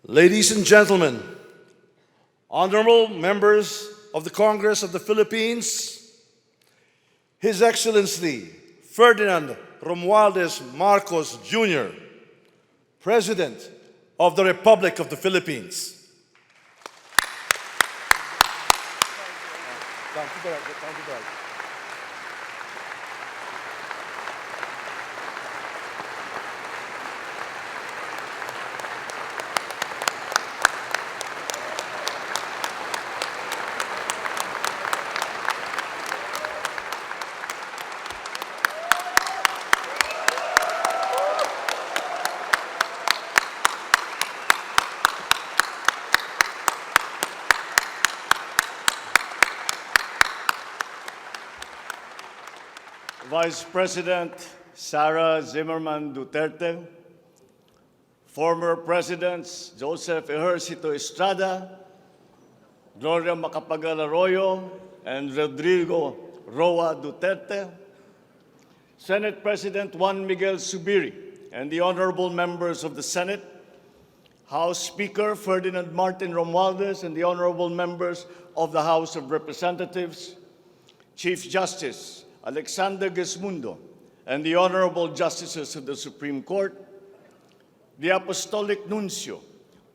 Ladies and gentlemen, honorable members of the Congress of the Philippines, His Excellency Ferdinand Romualdez Marcos Jr., President of the Republic of the Philippines. Vice President Sara Zimmerman Duterte, former Presidents Joseph Ejercito Estrada, Gloria Macapagal Arroyo, and Rodrigo Roa Duterte, Senate President Juan Miguel Zubiri, and the honorable members of the Senate, House Speaker Ferdinand Martin Romualdez, and the honorable members of the House of Representatives, Chief Justice Alexander Gesmundo, and the honorable justices of the Supreme Court, the Apostolic Nuncio,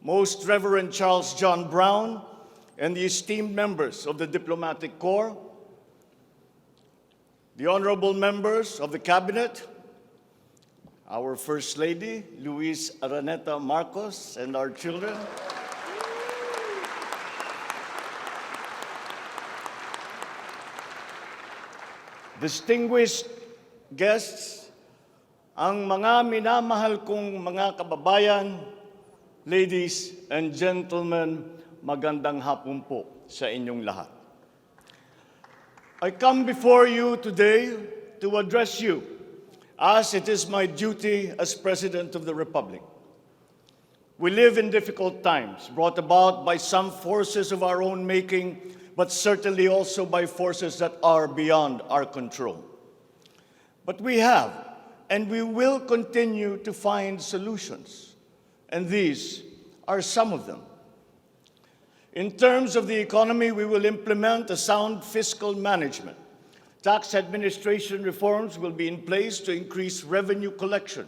Most Reverend Charles John Brown, and the esteemed members of the Diplomatic Corps, the honorable members of the Cabinet, our First Lady, Luis Araneta Marcos, and our children, distinguished guests, ang mga minamahal kong mga kababayan, ladies and gentlemen, magandang hapon po sa inyong lahat. I come before you today to address you as it is my duty as President of the Republic. We live in difficult times brought about by some forces of our own making, but certainly also by forces that are beyond our control. But we have, and we will continue to find solutions, and these are some of them. In terms of the economy, we will implement a sound fiscal management. Tax administration reforms will be in place to increase revenue collection.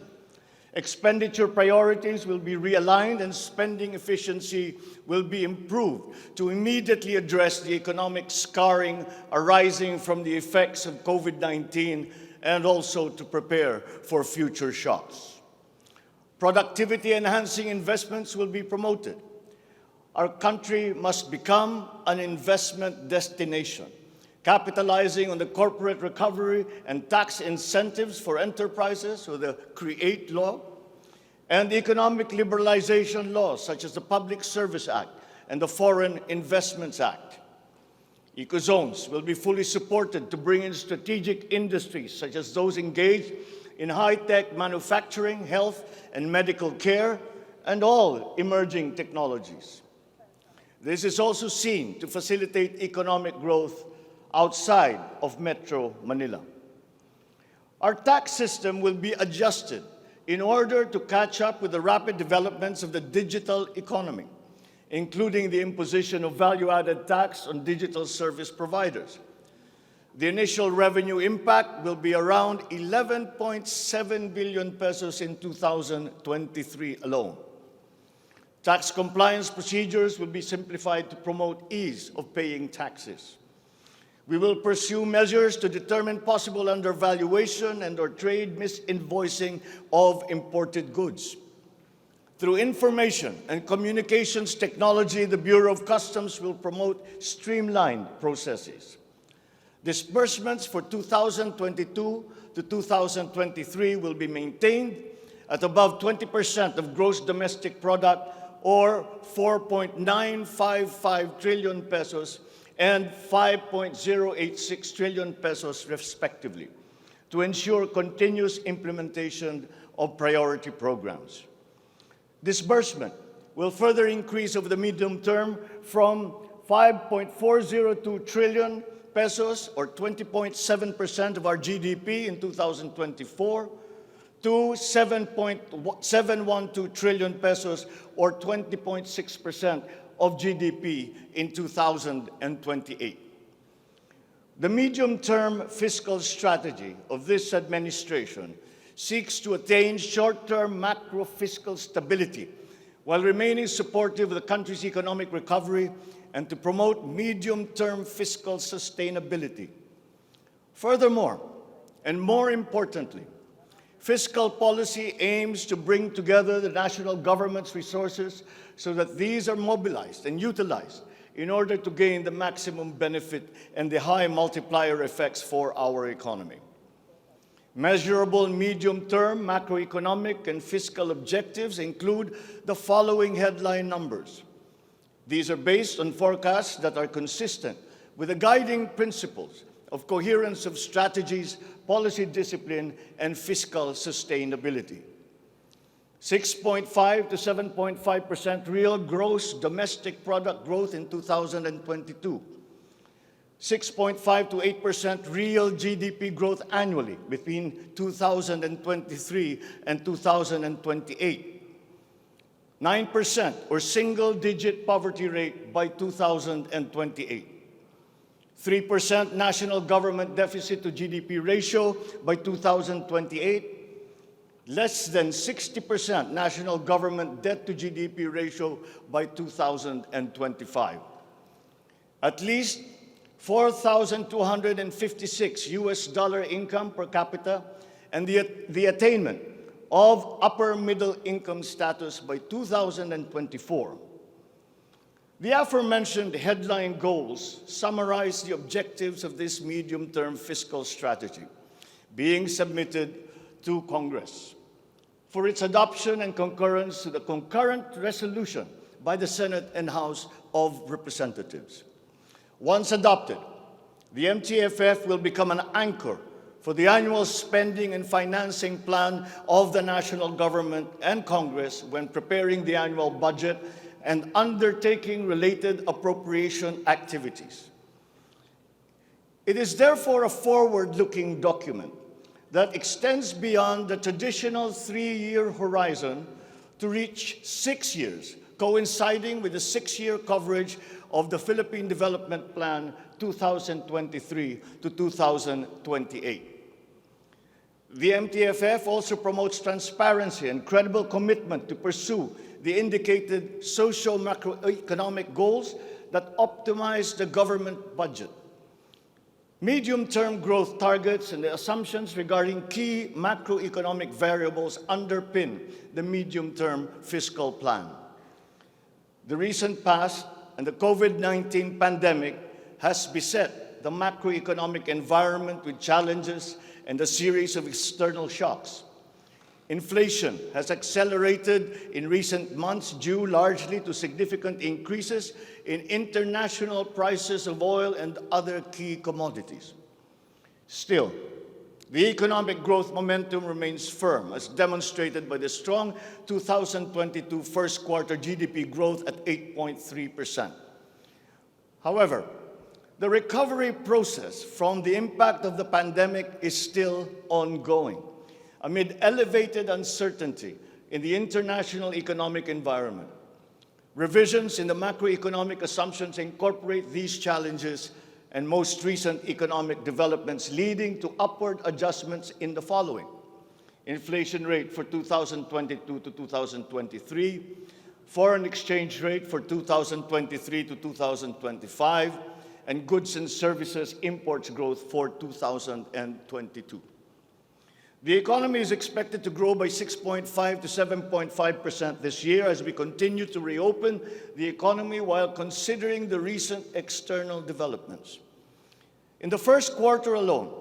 Expenditure priorities will be realigned and spending efficiency will be improved to immediately address the economic scarring arising from the effects of COVID-19 and also to prepare for future shocks. Productivity-enhancing investments will be promoted. Our country must become an investment destination, capitalizing on the corporate recovery and tax incentives for enterprises, or the CREATE law, and economic liberalization laws such as the Public Service Act and the Foreign Investments Act. Ecozones will be fully supported to bring in strategic industries such as those engaged in high-tech manufacturing, health and medical care, and all emerging technologies. This is also seen to facilitate economic growth outside of Metro Manila. Our tax system will be adjusted in order to catch up with the rapid developments of the digital economy, including the imposition of value-added tax on digital service providers. The initial revenue impact will be around 11.7 billion pesos in 2023 alone. Tax compliance procedures will be simplified to promote ease of paying taxes. We will pursue measures to determine possible undervaluation and/or trade misinvoicing of imported goods. Through information and communications technology, the Bureau of Customs will promote streamlined processes. Disbursements for 2022 to 2023 will be maintained at above 20% of gross domestic product, or 4.955 trillion pesos and 5.086 trillion pesos respectively, to ensure continuous implementation of priority programs. Disbursement will further increase over the medium term from 5.402 trillion pesos, or 20.7% of our GDP in 2024, to 7.712 trillion pesos, or 20.6% of GDP in 2028. The medium-term fiscal strategy of this administration seeks to attain short-term macro-fiscal stability while remaining supportive of the country's economic recovery and to promote medium-term fiscal sustainability. Furthermore, and more importantly, fiscal policy aims to bring together the national government's resources so that these are mobilized and utilized in order to gain the maximum benefit and the high multiplier effects for our economy. Measurable medium-term macroeconomic and fiscal objectives include the following headline numbers. These are based on forecasts that are consistent with the guiding principles of coherence of strategies, policy discipline, and fiscal sustainability. 6.5 to 7.5% real gross domestic product growth in 2022. 6.5 to 8% real GDP growth annually between 2023 and 2028. 9% or single-digit poverty rate by 2028. 3% national government deficit to GDP ratio by 2028. Less than 60% national government debt to GDP ratio by 2025. At least 4,256 US dollar income per capita and the attainment of upper middle income status by 2024. The aforementioned headline goals summarize the objectives of this medium-term fiscal strategy being submitted to Congress for its adoption and concurrence to the concurrent resolution by the Senate and House of Representatives. Once adopted, the MTFF will become an anchor for the annual spending and financing plan of the national government and Congress when preparing the annual budget and undertaking related appropriation activities. It is therefore a forward-looking document that extends beyond the traditional 3-year horizon to reach 6 years, coinciding with the 6-year coverage of the Philippine Development Plan 2023 to 2028. The MTFF also promotes transparency and credible commitment to pursue the indicated socio-macroeconomic goals that optimize the government budget. Medium-term growth targets and the assumptions regarding key macroeconomic variables underpin the medium-term fiscal plan. The recent past and the COVID-19 pandemic has beset the macroeconomic environment with challenges and a series of external shocks. Inflation has accelerated in recent months due largely to significant increases in international prices of oil and other key commodities. Still, the economic growth momentum remains firm, as demonstrated by the strong 2022 first quarter GDP growth at 8.3%. However, the recovery process from the impact of the pandemic is still ongoing, amid elevated uncertainty in the international economic environment. Revisions in the macroeconomic assumptions incorporate these challenges and most recent economic developments, leading to upward adjustments in the following: inflation rate for 2022 to 2023, foreign exchange rate for 2023 to 2025, and goods and services imports growth for 2022. The economy is expected to grow by 6.5 to 7.5% this year as we continue to reopen the economy while considering the recent external developments. In the first quarter alone,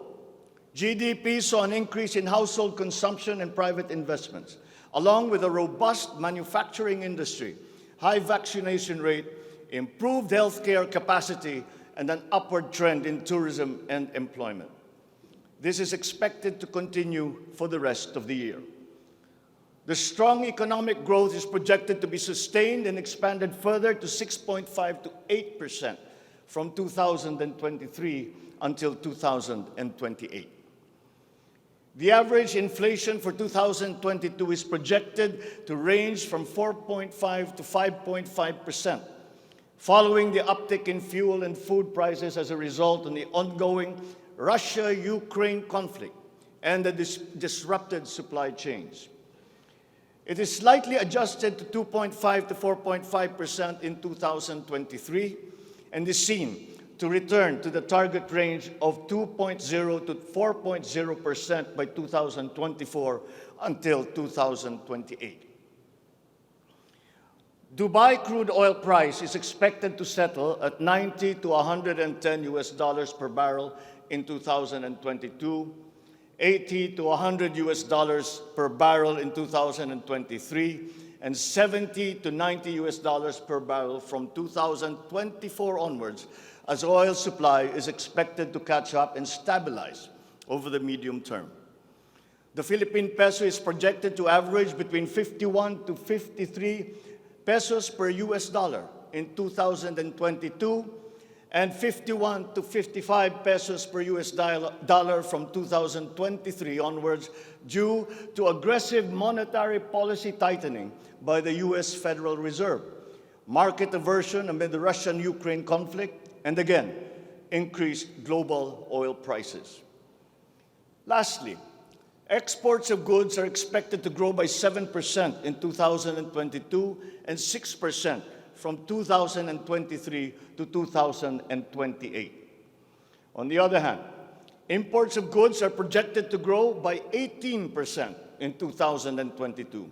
GDP saw an increase in household consumption and private investments, along with a robust manufacturing industry, high vaccination rate, improved healthcare capacity, and an upward trend in tourism and employment. This is expected to continue for the rest of the year. The strong economic growth is projected to be sustained and expanded further to 6.5 to 8% from 2023 until 2028. The average inflation for 2022 is projected to range from 4.5 to 5.5%, following the uptick in fuel and food prices as a result of the ongoing Russia-Ukraine conflict and the disrupted supply chains. It is slightly adjusted to 2.5 to 4.5% in 2023 and is seen to return to the target range of 2.0 to 4.0% by 2024 until 2028. Dubai crude oil price is expected to settle at 90 to 110 US dollars per barrel in 2022, 80 to 100 US dollars per barrel in 2023, and 70 to 90 US dollars per barrel from 2024 onwards, as oil supply is expected to catch up and stabilize over the medium term. The Philippine peso is projected to average between 51 to 53 pesos per US dollar in 2022 and 51 to 55 pesos per US dollar from 2023 onwards due to aggressive monetary policy tightening by the US Federal Reserve, market aversion amid the Russian-Ukraine conflict, and again, increased global oil prices. Lastly, exports of goods are expected to grow by 7% in 2022 and 6% from 2023 to 2028. On the other hand, imports of goods are projected to grow by 18% in 2022,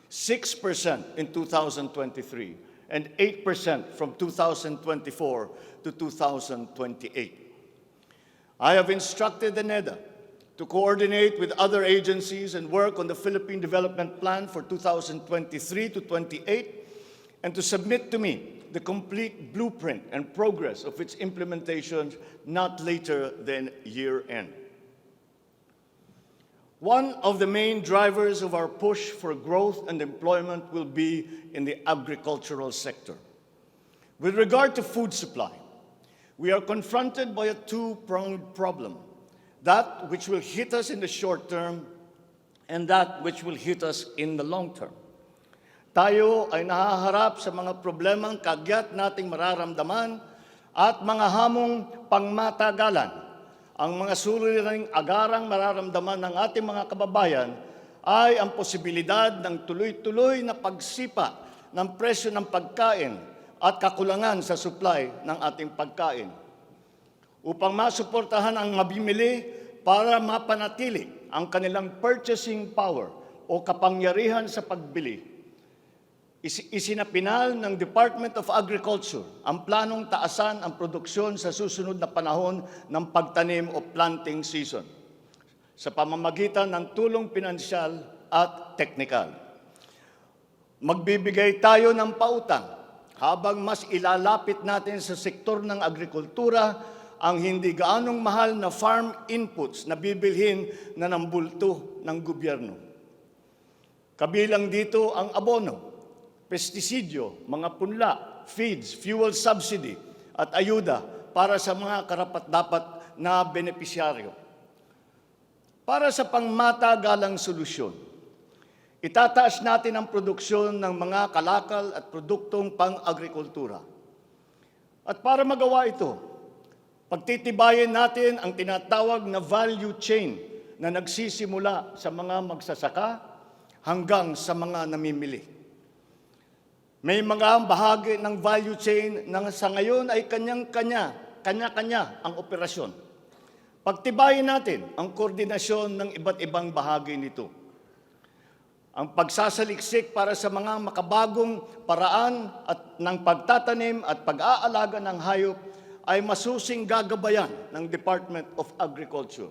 6% in 2023, and 8% from 2024 to 2028. I have instructed the NEDA to coordinate with other agencies and work on the Philippine Development Plan for 2023 to 28 and to submit to me the complete blueprint and progress of its implementation not later than year-end. One of the main drivers of our push for growth and employment will be in the agricultural sector. With regard to food supply, we are confronted by a two-pronged problem, that which will hit us in the short term and that which will hit us in the long term. Tayo ay nahaharap sa mga problemang kagyat nating mararamdaman at mga hamong pangmatagalan. Ang mga suliraning agarang mararamdaman ng ating mga kababayan ay ang posibilidad ng tuloy-tuloy na pagsipa ng presyo ng pagkain at kakulangan sa supply ng ating pagkain. Upang masuportahan ang mabimili para mapanatili ang kanilang purchasing power o kapangyarihan sa pagbili, isinapinal ng Department of Agriculture ang planong taasan ang produksyon sa susunod na panahon ng pagtanim o planting season sa pamamagitan ng tulong pinansyal at teknikal. Magbibigay tayo ng pautang habang mas ilalapit natin sa sektor ng agrikultura ang hindi gaanong mahal na farm inputs na bibilhin na ng bulto ng gobyerno. Kabilang dito ang abono, pestisidyo, mga punla, feeds, fuel subsidy, at ayuda para sa mga karapat-dapat na benepisyaryo. Para sa pangmatagalang solusyon, itataas natin ang produksyon ng mga kalakal at produktong pang-agrikultura. At para magawa ito, pagtitibayin natin ang tinatawag na value chain na nagsisimula sa mga magsasaka hanggang sa mga namimili. May mga bahagi ng value chain na sa ngayon ay kanya-kanya ang operasyon. Pagtibayin natin ang koordinasyon ng iba't ibang bahagi nito. Ang pagsasaliksik para sa mga makabagong paraan at ng pagtatanim at pag-aalaga ng hayop ay masusing gagabayan ng Department of Agriculture.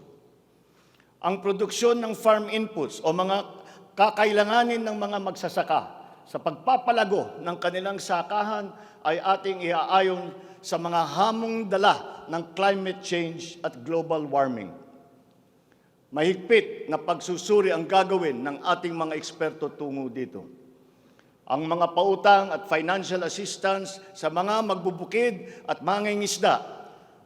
Ang produksyon ng farm inputs o mga kakailanganin ng mga magsasaka sa pagpapalago ng kanilang sakahan ay ating iaayon sa mga hamong dala ng climate change at global warming. Mahigpit na pagsusuri ang gagawin ng ating mga eksperto tungo dito. Ang mga pautang at financial assistance sa mga magbubukid at mangingisda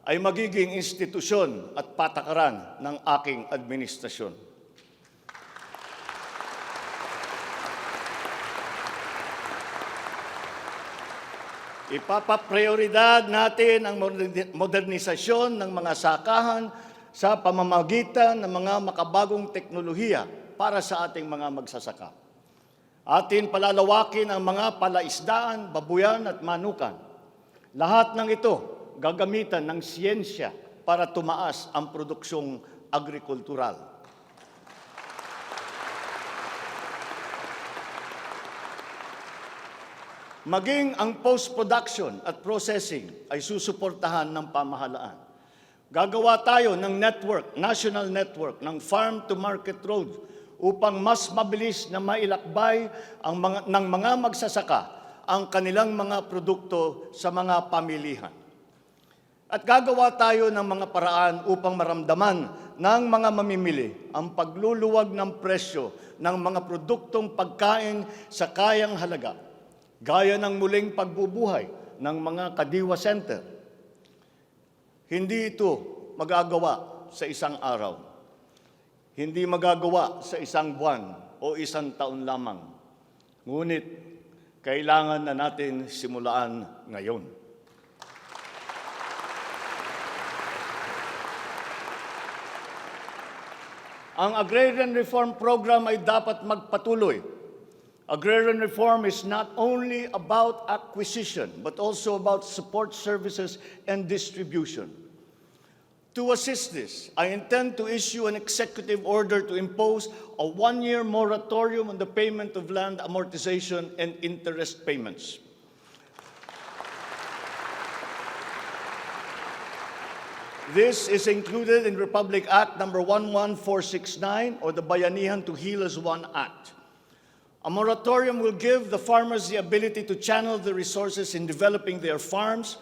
ay magiging institusyon at patakaran ng aking administrasyon. Ipapaprioridad natin ang modernisasyon ng mga sakahan sa pamamagitan ng mga makabagong teknolohiya para sa ating mga magsasaka. Atin palalawakin ang mga palaisdaan, babuyan at manukan. Lahat ng ito gagamitan ng siyensya para tumaas ang produksyong agrikultural. Maging ang post-production at processing ay susuportahan ng pamahalaan. Gagawa tayo ng network, national network, ng farm-to-market road upang mas mabilis na mailakbay ng mga magsasaka ang kanilang mga produkto sa mga pamilihan. At gagawa tayo ng mga paraan upang maramdaman ng mga mamimili ang pagluluwag ng presyo ng mga produktong pagkain sa kayang halaga, gaya ng muling pagbubuhay ng mga Kadiwa Center. Hindi ito magagawa sa isang araw. Hindi magagawa sa isang buwan o isang taon lamang. Ngunit, kailangan na natin simulaan ngayon. Ang Agrarian Reform Program ay dapat magpatuloy. Agrarian reform is not only about acquisition, but also about support services and distribution. To assist this, I intend to issue an executive order to impose a one-year moratorium on the payment of land amortization and interest payments. This is included in Republic Act number 11469 or the Bayanihan to Heal as One Act. A moratorium will give the farmers the ability to channel the resources in developing their farms,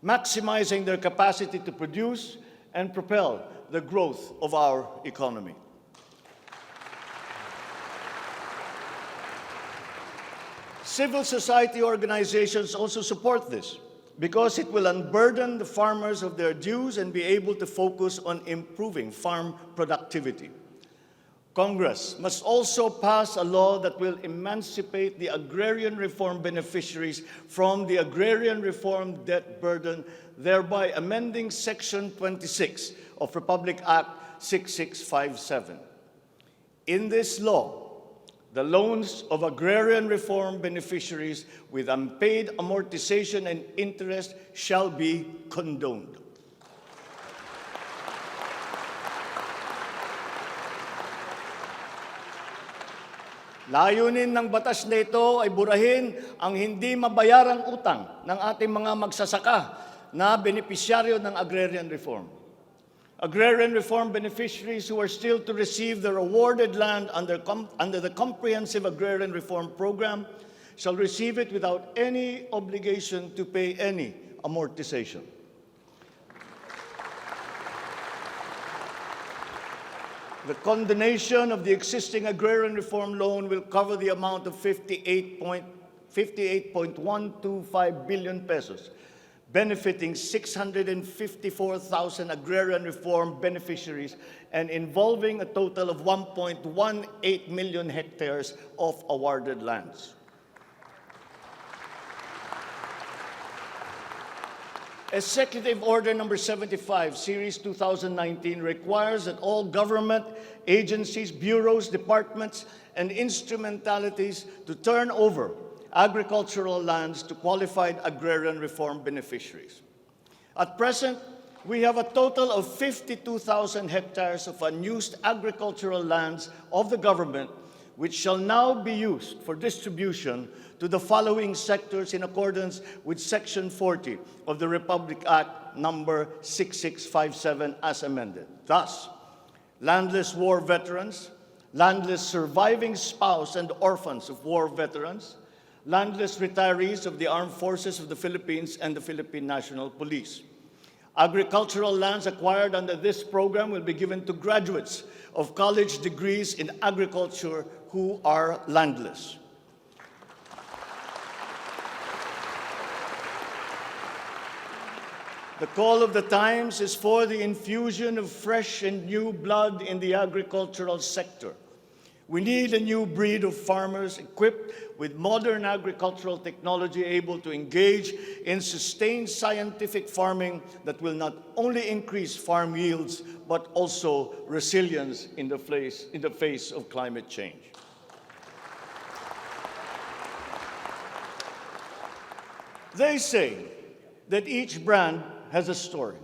maximizing their capacity to produce, and propel the growth of our economy. Civil society organizations also support this because it will unburden the farmers of their dues and be able to focus on improving farm productivity. Congress must also pass a law that will emancipate the agrarian reform beneficiaries from the agrarian reform debt burden, thereby amending Section 26 of Republic Act 6657. In this law, the loans of agrarian reform beneficiaries with unpaid amortization and interest shall be condoned. Layunin ng batas na ito ay burahin ang hindi mabayarang utang ng ating mga magsasaka na benepisyaryo ng agrarian reform. Agrarian reform beneficiaries who are still to receive their awarded land under the Comprehensive Agrarian Reform Program shall receive it without any obligation to pay any amortization. The condonation of the existing agrarian reform loan will cover the amount of 58.125 billion pesos, benefiting 654,000 agrarian reform beneficiaries and involving a total of 1.18 million hectares of awarded lands. Executive Order number 75, Series 2019, requires that all government agencies, bureaus, departments, and instrumentalities to turn over agricultural lands to qualified agrarian reform beneficiaries. At present, we have a total of 52,000 hectares of unused agricultural lands of the government, which shall now be used for distribution to the following sectors in accordance with Section 40 of the Republic Act number 6657 as amended. Thus, landless war veterans, landless surviving spouse and orphans of war veterans, landless retirees of the Armed Forces of the Philippines and the Philippine National Police. Agricultural lands acquired under this program will be given to graduates of college degrees in agriculture who are landless. The call of the times is for the infusion of fresh and new blood in the agricultural sector. We need a new breed of farmers equipped with modern agricultural technology able to engage in sustained scientific farming that will not only increase farm yields, but also resilience in the face of climate change. They say that each brand has a story.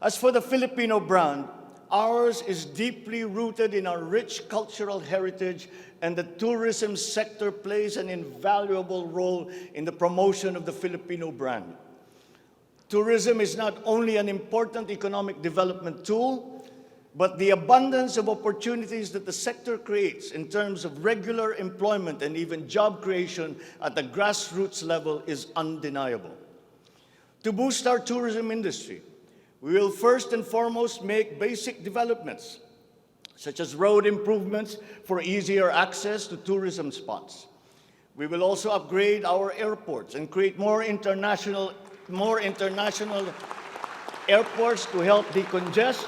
As for the Filipino brand, ours is deeply rooted in our rich cultural heritage, and the tourism sector plays an invaluable role in the promotion of the Filipino brand. Tourism is not only an important economic development tool, but the abundance of opportunities that the sector creates in terms of regular employment and even job creation at the grassroots level is undeniable. To boost our tourism industry, we will first and foremost make basic developments, such as road improvements for easier access to tourism spots. We will also upgrade our airports and create more international airports to help decongest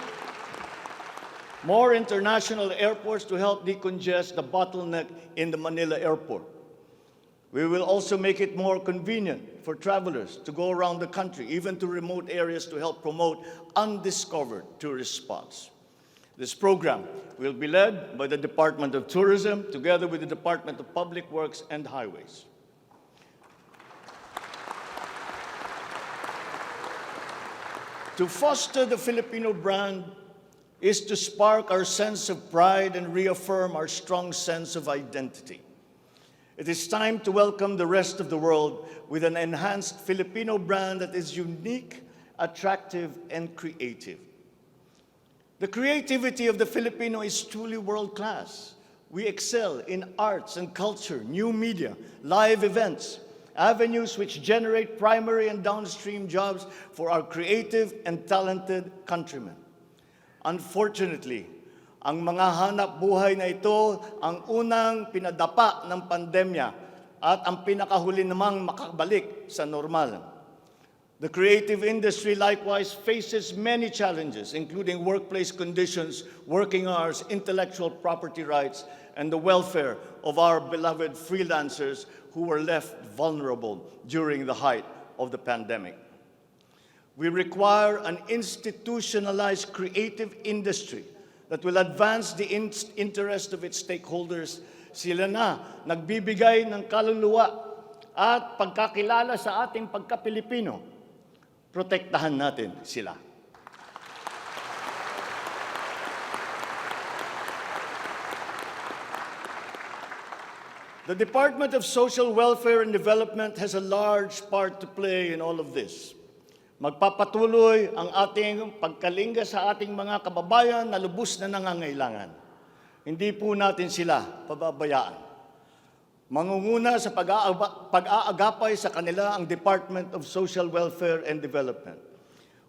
the bottleneck in the Manila airport. We will also make it more convenient for travelers to go around the country, even to remote areas, to help promote undiscovered tourist spots. This program will be led by the Department of Tourism together with the Department of Public Works and Highways. To foster the Filipino brand is to spark our sense of pride and reaffirm our strong sense of identity. It is time to welcome the rest of the world with an enhanced Filipino brand that is unique, attractive, and creative. The creativity of the Filipino is truly world-class. We excel in arts and culture, new media, live events, avenues which generate primary and downstream jobs for our creative and talented countrymen. Unfortunately, ang mga hanap buhay na ito ang unang pinadapa ng pandemya at ang pinakahuli namang makabalik sa normal. The creative industry likewise faces many challenges, including workplace conditions, working hours, intellectual property rights, and the welfare of our beloved freelancers who were left vulnerable during the height of the pandemic. We require an institutionalized creative industry that will advance the interest of its stakeholders. Sila na nagbibigay ng kaluluwa at pagkakilala sa ating pagka-Pilipino. Protektahan natin sila. The Department of Social Welfare and Development has a large part to play in all of this. Magpapatuloy ang ating pagkalinga sa ating mga kababayan na lubos na nangangailangan. Hindi po natin sila pababayaan. Mangunguna sa pag-aagapay sa kanila ang Department of Social Welfare and Development.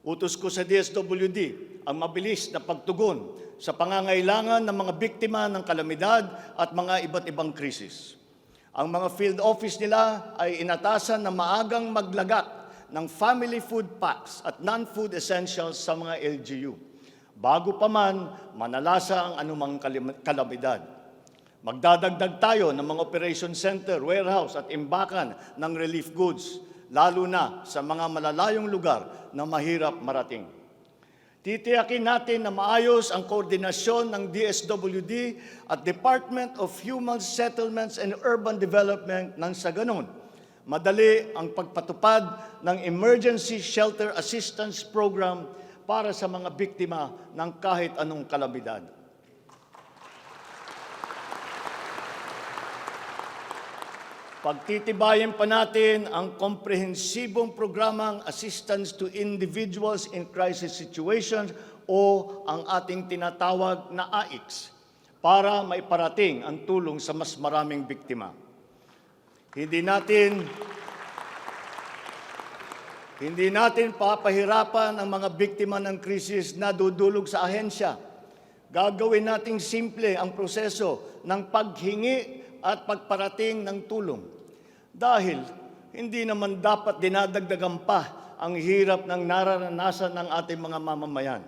Utos ko sa DSWD ang mabilis na pagtugon sa pangangailangan ng mga biktima ng kalamidad at mga iba't ibang krisis. Ang mga field office nila ay inatasan na maagang maglagak ng family food packs at non-food essentials sa mga LGU, bago pa man manalasa ang anumang kalamidad. Magdadagdag tayo ng mga operation center, warehouse at imbakan ng relief goods, lalo na sa mga malalayong lugar na mahirap marating. Titiyakin natin na maayos ang koordinasyon ng DSWD at Department of Human Settlements and Urban Development nang sa ganon, madali ang pagpatupad ng Emergency Shelter Assistance Program para sa mga biktima ng kahit anong kalamidad. Pagtitibayin pa natin ang komprehensibong programang Assistance to Individuals in Crisis Situations o ang ating tinatawag na AICS para maiparating ang tulong sa mas maraming biktima. Hindi natin papahirapan ang mga biktima ng krisis na dudulog sa ahensya. Gagawin nating simple ang proseso ng paghingi at pagparating ng tulong. Dahil hindi naman dapat dinadagdagan pa ang hirap ng nararanasan ng ating mga mamamayan.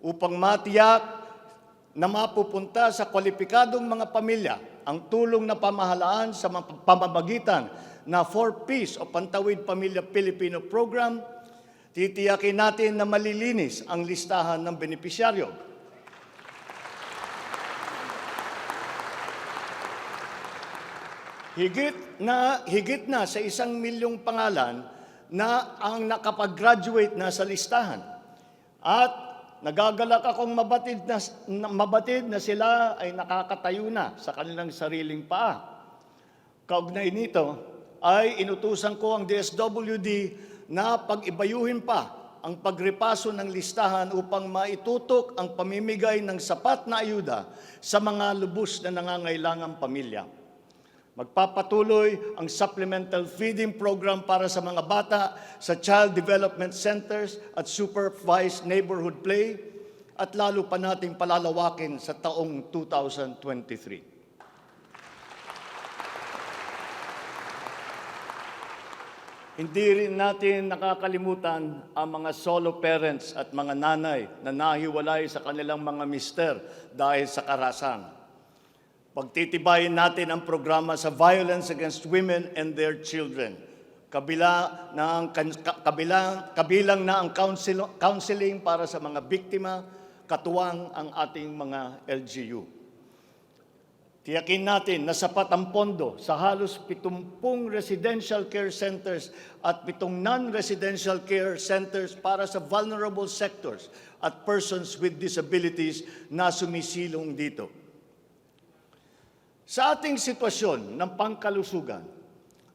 Upang matiyak na mapupunta sa kwalipikadong mga pamilya ang tulong na pamahalaan sa pamamagitan na 4Ps o Pantawid Pamilya Pilipino Program, titiyakin natin na malilinis ang listahan ng benepisyaryo. Higit na sa 1 milyong pangalan na ang nakapag-graduate na sa listahan. At nagagalak akong mabatid na sila ay nakakatayo na sa kanilang sariling paa. Kaugnay nito ay inutusan ko ang DSWD na pag-ibayuhin pa ang pagrepaso ng listahan upang maitutok ang pamimigay ng sapat na ayuda sa mga lubos na nangangailangang pamilya. Magpapatuloy ang supplemental feeding program para sa mga bata sa child development centers at supervised neighborhood play at lalo pa nating palalawakin sa taong 2023. Hindi rin natin nakakalimutan ang mga solo parents at mga nanay na nahiwalay sa kanilang mga mister dahil sa karahasan. Pagtitibayin natin ang programa sa violence against women and their children. Kabilang na ang counseling para sa mga biktima, katuwang ang ating mga LGU. Tiyakin natin na sapat ang pondo sa halos 70 residential care centers at 7 non-residential care centers para sa vulnerable sectors at persons with disabilities na sumisilong dito. Sa ating sitwasyon ng pangkalusugan,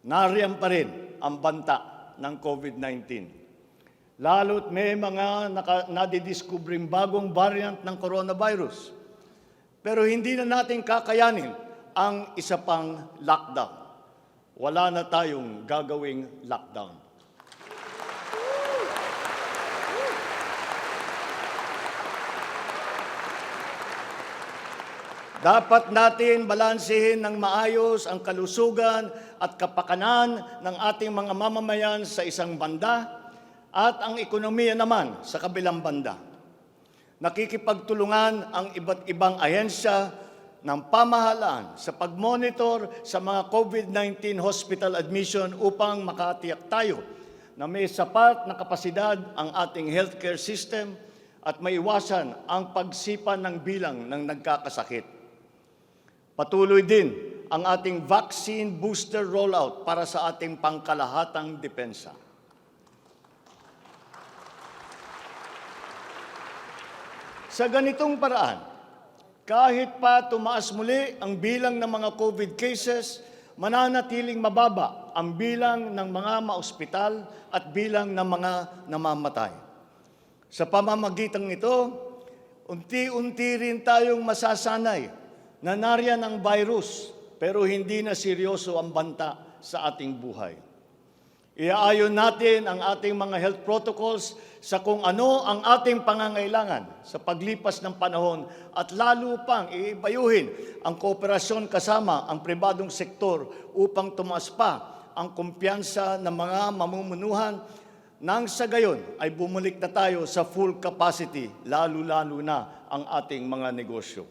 nariyan pa rin ang banta ng COVID-19. Lalo't may mga nadidiskubring bagong variant ng coronavirus. Pero hindi na natin kakayanin ang isa pang lockdown. Wala na tayong gagawing lockdown. Dapat natin balansehin ng maayos ang kalusugan at kapakanan ng ating mga mamamayan sa isang banda at ang ekonomiya naman sa kabilang banda. Nakikipagtulungan ang iba't ibang ahensya ng pamahalaan sa pag-monitor sa mga COVID-19 hospital admission upang makatiyak tayo na may sapat na kapasidad ang ating healthcare system at maiwasan ang pagsipa ng bilang ng nagkakasakit. Patuloy din ang ating vaccine booster rollout para sa ating pangkalahatang depensa. Sa ganitong paraan, kahit pa tumaas muli ang bilang ng mga COVID cases, mananatiling mababa ang bilang ng mga maospital at bilang ng mga namamatay. Sa pamamagitan ito, unti-unti rin tayong masasanay na nariyan ang virus pero hindi na seryoso ang banta sa ating buhay. Iaayon natin ang ating mga health protocols sa kung ano ang ating pangangailangan sa paglipas ng panahon at lalo pang iibayuhin ang kooperasyon kasama ang pribadong sektor upang tumaas pa ang kumpiyansa ng mga mamumunuhan nang sa gayon ay bumalik na tayo sa full capacity, lalo-lalo na ang ating mga negosyo.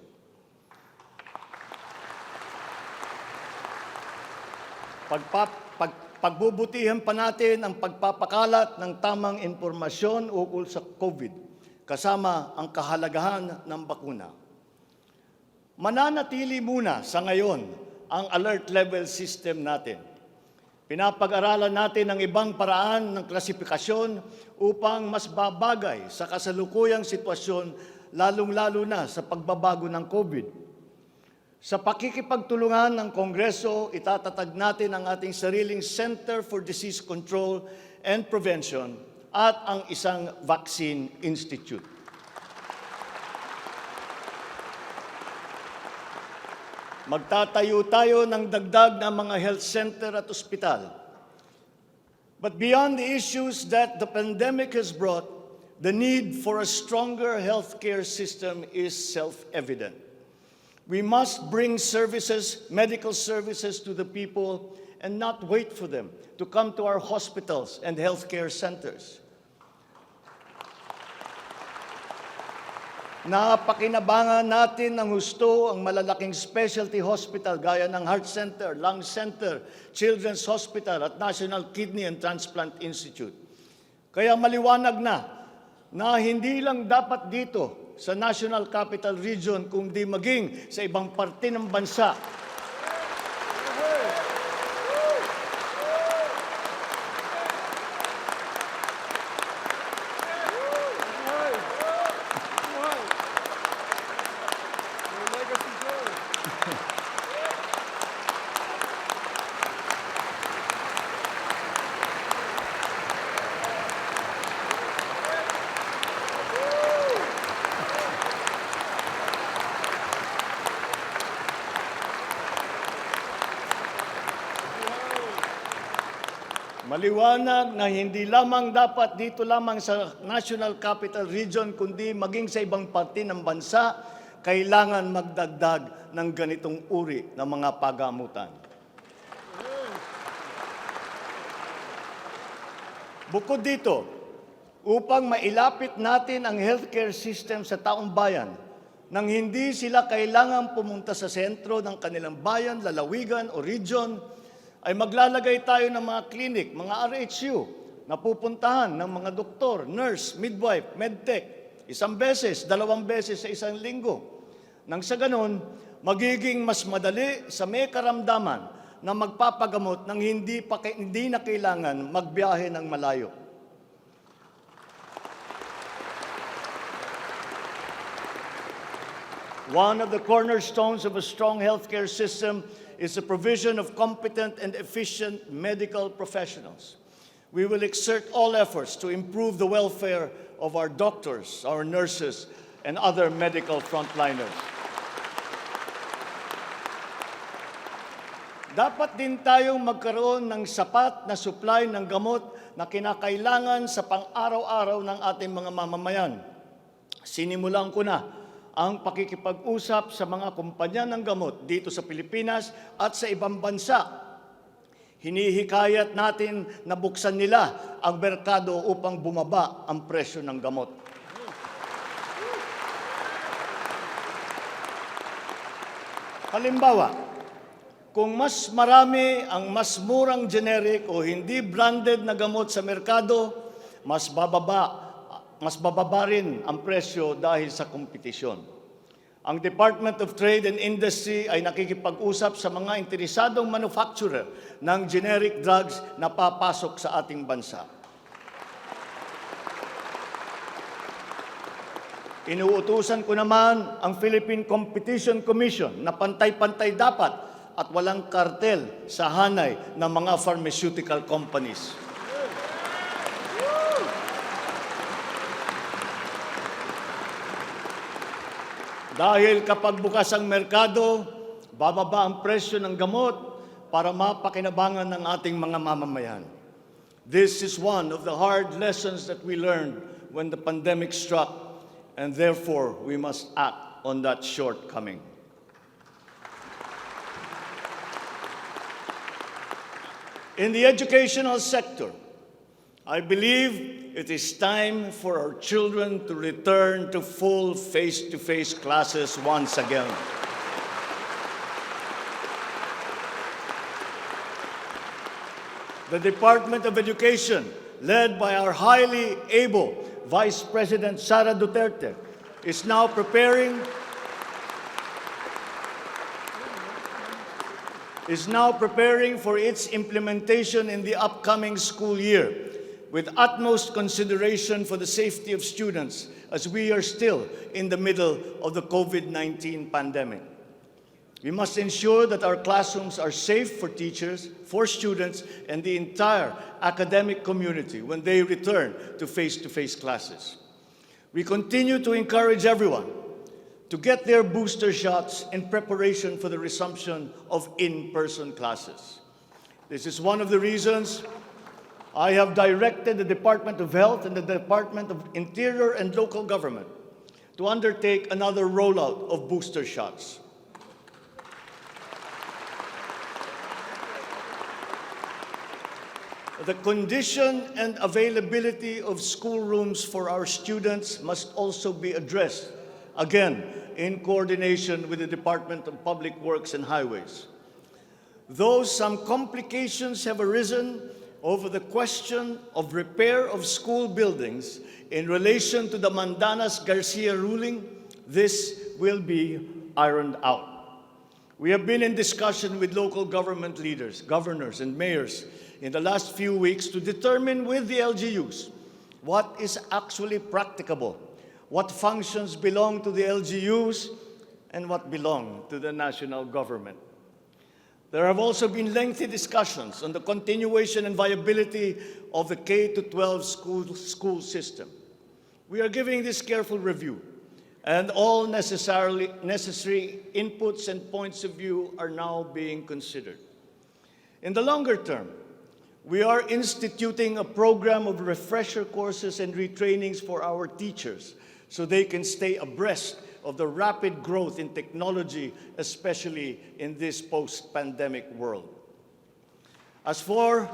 Pagbubutihan pa natin ang pagpapakalat ng tamang impormasyon ukol sa COVID, kasama ang kahalagahan ng bakuna. Mananatili muna sa ngayon ang alert level system natin. Pinapag-aralan natin ang ibang paraan ng klasifikasyon upang mas babagay sa kasalukuyang sitwasyon, lalong-lalo na sa pagbabago ng COVID. Sa pakikipagtulungan ng Kongreso, itatatag natin ang ating sariling Center for Disease Control and Prevention at ang isang Vaccine Institute. Magtatayo tayo ng dagdag na mga health center at ospital. But beyond the issues that the pandemic has brought, the need for a stronger healthcare system is self-evident. We must bring services, medical services to the people and not wait for them to come to our hospitals and healthcare centers. Napakinabangan natin ng husto ang malalaking specialty hospital gaya ng Heart Center, Lung Center, Children's Hospital at National Kidney and Transplant Institute. Kaya maliwanag na hindi lang dapat dito sa National Capital Region kundi maging sa ibang parte ng bansa. Maliwanag na hindi lamang dapat dito lamang sa National Capital Region, kundi maging sa ibang parte ng bansa, kailangan magdagdag ng ganitong uri ng mga pagamutan. Bukod dito, upang mailapit natin ang healthcare system sa taong bayan, nang hindi sila kailangan pumunta sa sentro ng kanilang bayan, lalawigan o region, ay maglalagay tayo ng mga clinic, mga RHU, na pupuntahan ng mga doktor, nurse, midwife, medtech, 1 beses, 2 beses sa 1 linggo. Nang sa ganon, magiging mas madali sa may karamdaman na magpapagamot nang hindi na kailangan magbiyahe ng malayo. One of the cornerstones of a strong healthcare system is the provision of competent and efficient medical professionals. We will exert all efforts to improve the welfare of our doctors, our nurses, and other medical frontliners. Dapat din tayong magkaroon ng sapat na supply ng gamot na kinakailangan sa pang-araw-araw ng ating mga mamamayan. Sinimulan ko na ang pakikipag-usap sa mga kumpanya ng gamot dito sa Pilipinas at sa ibang bansa. Hinihikayat natin na buksan nila ang merkado upang bumaba ang presyo ng gamot. Halimbawa, kung mas marami ang mas murang generic o hindi branded na gamot sa merkado, mas bababa rin ang presyo dahil sa kompetisyon. Ang Department of Trade and Industry ay nakikipag-usap sa mga interesadong manufacturer ng generic drugs na papasok sa ating bansa. Inuutusan ko naman ang Philippine Competition Commission na pantay-pantay dapat at walang kartel sa hanay ng mga pharmaceutical companies. Dahil kapag bukas ang merkado, bababa ang presyo ng gamot para mapakinabangan ng ating mga mamamayan. This is one of the hard lessons that we learned when the pandemic struck, and therefore we must act on that shortcoming. In the educational sector, I believe it is time for our children to return to full face-to-face classes once again. The Department of Education, led by our highly able Vice President Sara Duterte, is now preparing for its implementation in the upcoming school year, with utmost consideration for the safety of students as we are still in the middle of the COVID-19 pandemic. We must ensure that our classrooms are safe for teachers, for students, and the entire academic community when they return to face-to-face classes. We continue to encourage everyone to get their booster shots in preparation for the resumption of in-person classes. This is one of the reasons I have directed the Department of Health and the Department of Interior and Local Government to undertake another rollout of booster shots. The condition and availability of schoolrooms for our students must also be addressed again, in coordination with the Department of Public Works and Highways. Though some complications have arisen over the question of repair of school buildings in relation to the Mandanas-Garcia ruling, this will be ironed out. We have been in discussion with local government leaders, governors, and mayors in the last few weeks to determine with the LGUs what is actually practicable, what functions belong to the LGUs, and what belong to the national government. There have also been lengthy discussions on the continuation and viability of the K-12 school system. We are giving this careful review, and all necessary inputs and points of view are now being considered. In the longer term, we are instituting a program of refresher courses and retrainings for our teachers so they can stay abreast of the rapid growth in technology, especially in this post-pandemic world. As for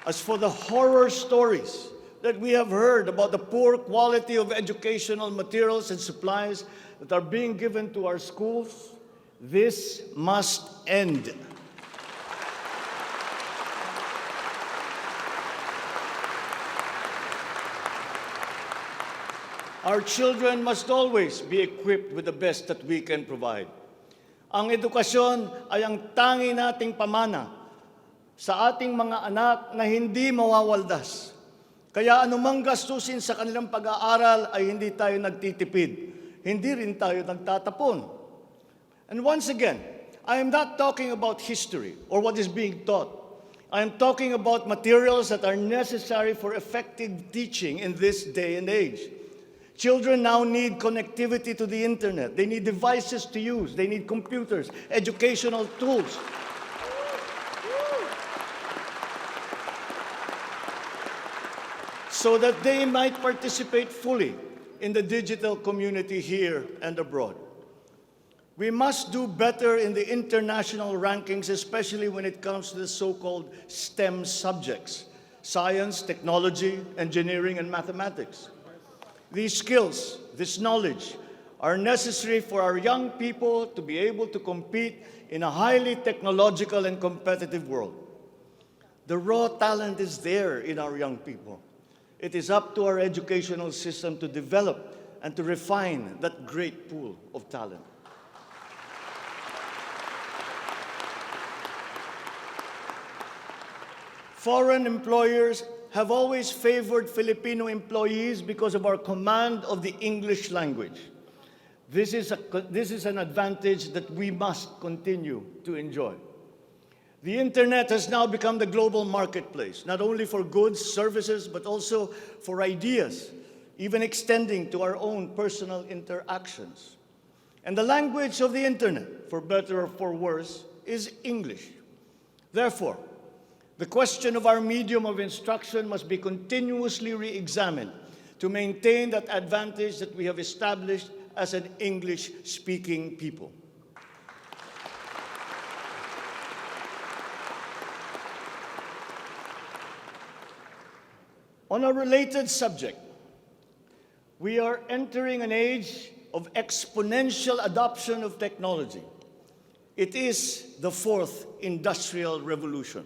the horror stories that we have heard about the poor quality of educational materials and supplies that are being given to our schools, this must end. Our children must always be equipped with the best that we can provide. Ang edukasyon ay ang tangi nating pamana sa ating mga anak na hindi mawawaldas. Kaya anumang gastusin sa kanilang pag-aaral ay hindi tayo nagtitipid. Hindi rin tayo nagtatapon. And once again, I am not talking about history or what is being taught. I am talking about materials that are necessary for effective teaching in this day and age. Children now need connectivity to the internet. They need devices to use. They need computers, educational tools. So that they might participate fully in the digital community here and abroad. We must do better in the international rankings, especially when it comes to the so-called STEM subjects: science, technology, engineering, and mathematics. These skills, this knowledge, are necessary for our young people to be able to compete in a highly technological and competitive world. The raw talent is there in our young people. It is up to our educational system to develop and to refine that great pool of talent. Foreign employers have always favored Filipino employees because of our command of the English language. This is an advantage that we must continue to enjoy. The internet has now become the global marketplace, not only for goods, services, but also for ideas, even extending to our own personal interactions. And the language of the internet, for better or for worse, is English. Therefore, the question of our medium of instruction must be continuously re-examined to maintain that advantage that we have established as an English-speaking people. On a related subject, we are entering an age of exponential adoption of technology. It is the fourth industrial revolution.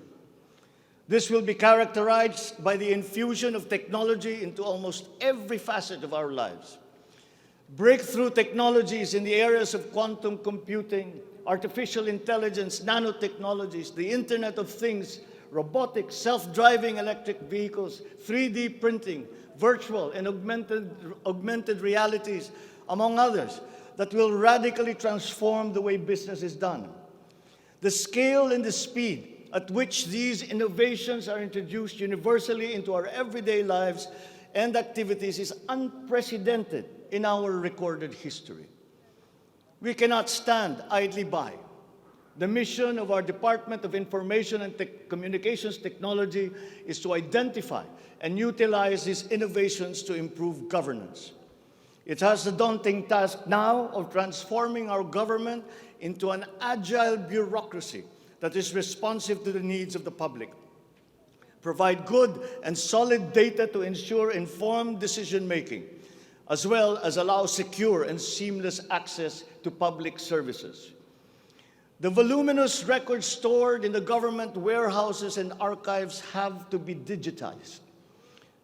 This will be characterized by the infusion of technology into almost every facet of our lives. Breakthrough technologies in the areas of quantum computing, artificial intelligence, nanotechnologies, the Internet of Things, robotics, self-driving electric vehicles, 3D printing, virtual and augmented realities, among others, that will radically transform the way business is done. The scale and the speed at which these innovations are introduced universally into our everyday lives and activities is unprecedented in our recorded history. We cannot stand idly by. The mission of our Department of Information and Communications Technology is to identify and utilize these innovations to improve governance. It has the daunting task now of transforming our government into an agile bureaucracy that is responsive to the needs of the public. Provide good and solid data to ensure informed decision-making. as well as allow secure and seamless access to public services. The voluminous records stored in the government warehouses and archives have to be digitized.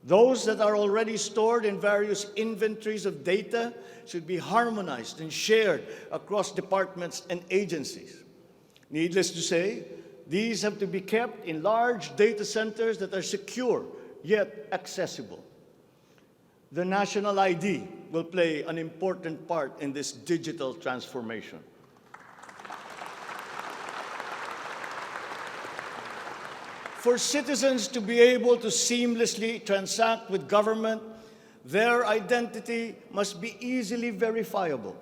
Those that are already stored in various inventories of data should be harmonized and shared across departments and agencies. Needless to say, these have to be kept in large data centers that are secure yet accessible. The national ID will play an important part in this digital transformation. For citizens to be able to seamlessly transact with government, their identity must be easily verifiable.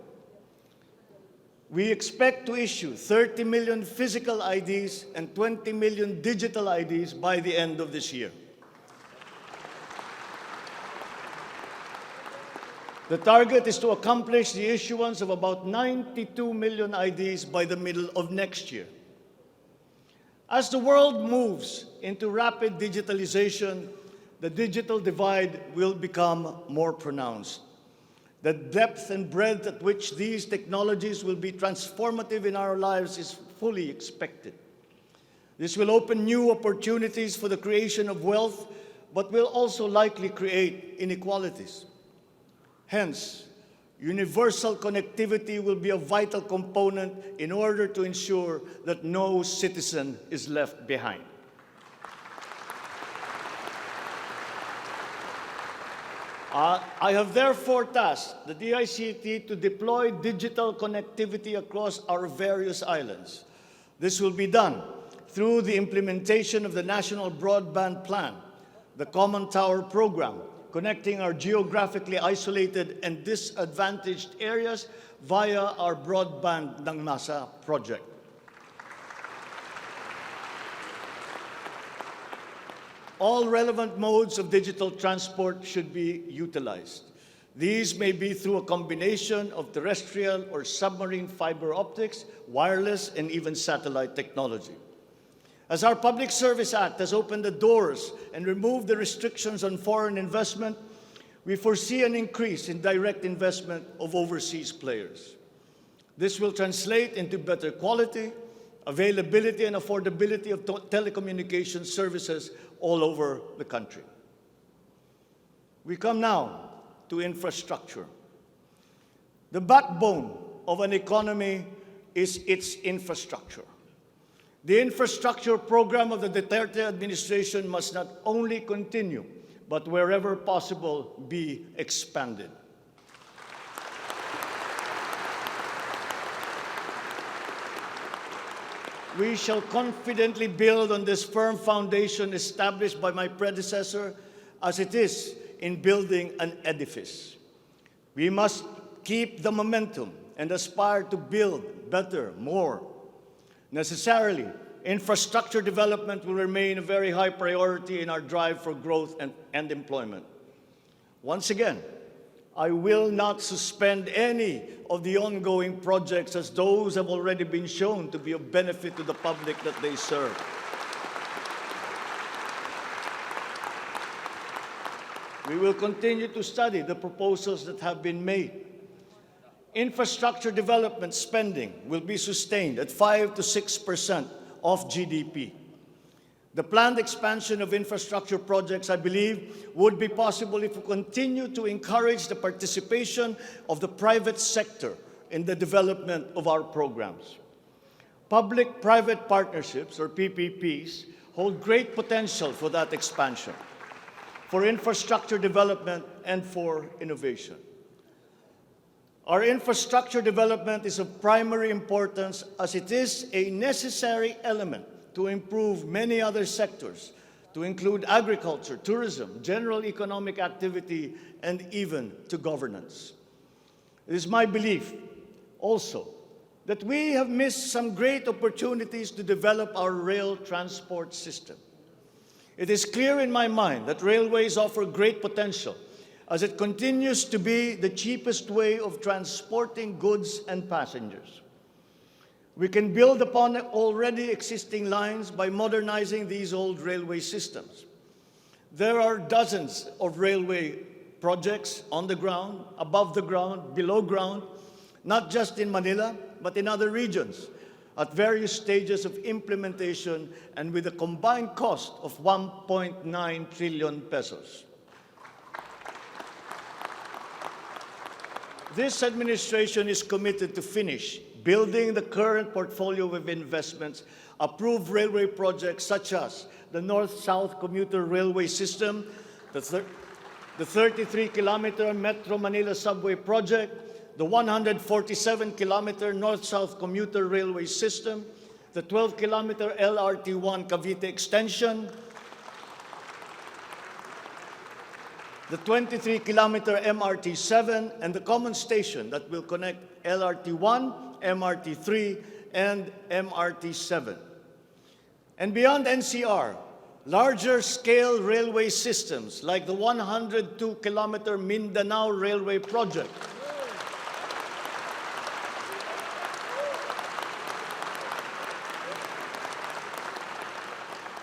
We expect to issue 30 million physical IDs and 20 million digital IDs by the end of this year. The target is to accomplish the issuance of about 92 million IDs by the middle of next year. As the world moves into rapid digitalization, the digital divide will become more pronounced. The depth and breadth at which these technologies will be transformative in our lives is fully expected. This will open new opportunities for the creation of wealth, but will also likely create inequalities. Hence, universal connectivity will be a vital component in order to ensure that no citizen is left behind. I have therefore tasked the DICT to deploy digital connectivity across our various islands. This will be done through the implementation of the National Broadband Plan, the Common Tower Program, connecting our geographically isolated and disadvantaged areas via our Broadband ng Masa project. All relevant modes of digital transport should be utilized. These may be through a combination of terrestrial or submarine fiber optics, wireless, and even satellite technology. As our Public Service Act has opened the doors and removed the restrictions on foreign investment, we foresee an increase in direct investment of overseas players. This will translate into better quality, availability, and affordability of telecommunications services all over the country. We come now to infrastructure. The backbone of an economy is its infrastructure. The infrastructure program of the Duterte administration must not only continue, but wherever possible, be expanded. We shall confidently build on this firm foundation established by my predecessor, as it is in building an edifice. We must keep the momentum and aspire to build better, more. Necessarily, infrastructure development will remain a very high priority in our drive for growth and employment. Once again, I will not suspend any of the ongoing projects, as those have already been shown to be of benefit to the public that they serve. We will continue to study the proposals that have been made. Infrastructure development spending will be sustained at 5 to 6% of GDP. The planned expansion of infrastructure projects, I believe, would be possible if we continue to encourage the participation of the private sector in the development of our programs. Public-private partnerships, or PPPs, hold great potential for that expansion, for infrastructure development, and for innovation. Our infrastructure development is of primary importance, as it is a necessary element to improve many other sectors, to include agriculture, tourism, general economic activity, and even to governance. It is my belief also that we have missed some great opportunities to develop our rail transport system. It is clear in my mind that railways offer great potential, as it continues to be the cheapest way of transporting goods and passengers. We can build upon already existing lines by modernizing these old railway systems. There are dozens of railway projects on the ground, above the ground, below ground, not just in Manila, but in other regions, at various stages of implementation and with a combined cost of 1.9 trillion pesos. This administration is committed to finish building the current portfolio of investments, approved railway projects such as the North-South Commuter Railway System, the 33-kilometer Metro Manila Subway Project, the 147-kilometer North-South Commuter Railway System, the 12-kilometer LRT-1 Cavite Extension, the 23-kilometer MRT-7, and the common station that will connect LRT-1, MRT-3, and MRT-7. And beyond NCR, larger scale railway systems like the 102-kilometer Mindanao Railway Project,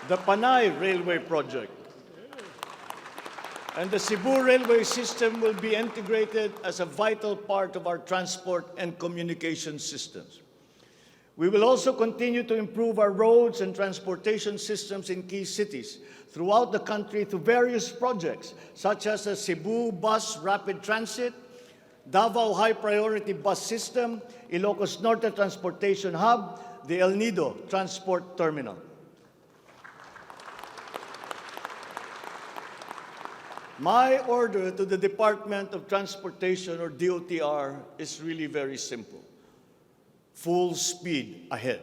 the Panay Railway Project, and the Cebu Railway System will be integrated as a vital part of our transport and communication systems. We will also continue to improve our roads and transportation systems in key cities throughout the country through various projects, such as the Cebu Bus Rapid Transit, Davao High Priority Bus System, Ilocos Norte Transportation Hub, the El Nido Transport Terminal. My order to the Department of Transportation, or DOTR, is really very simple. Full speed ahead.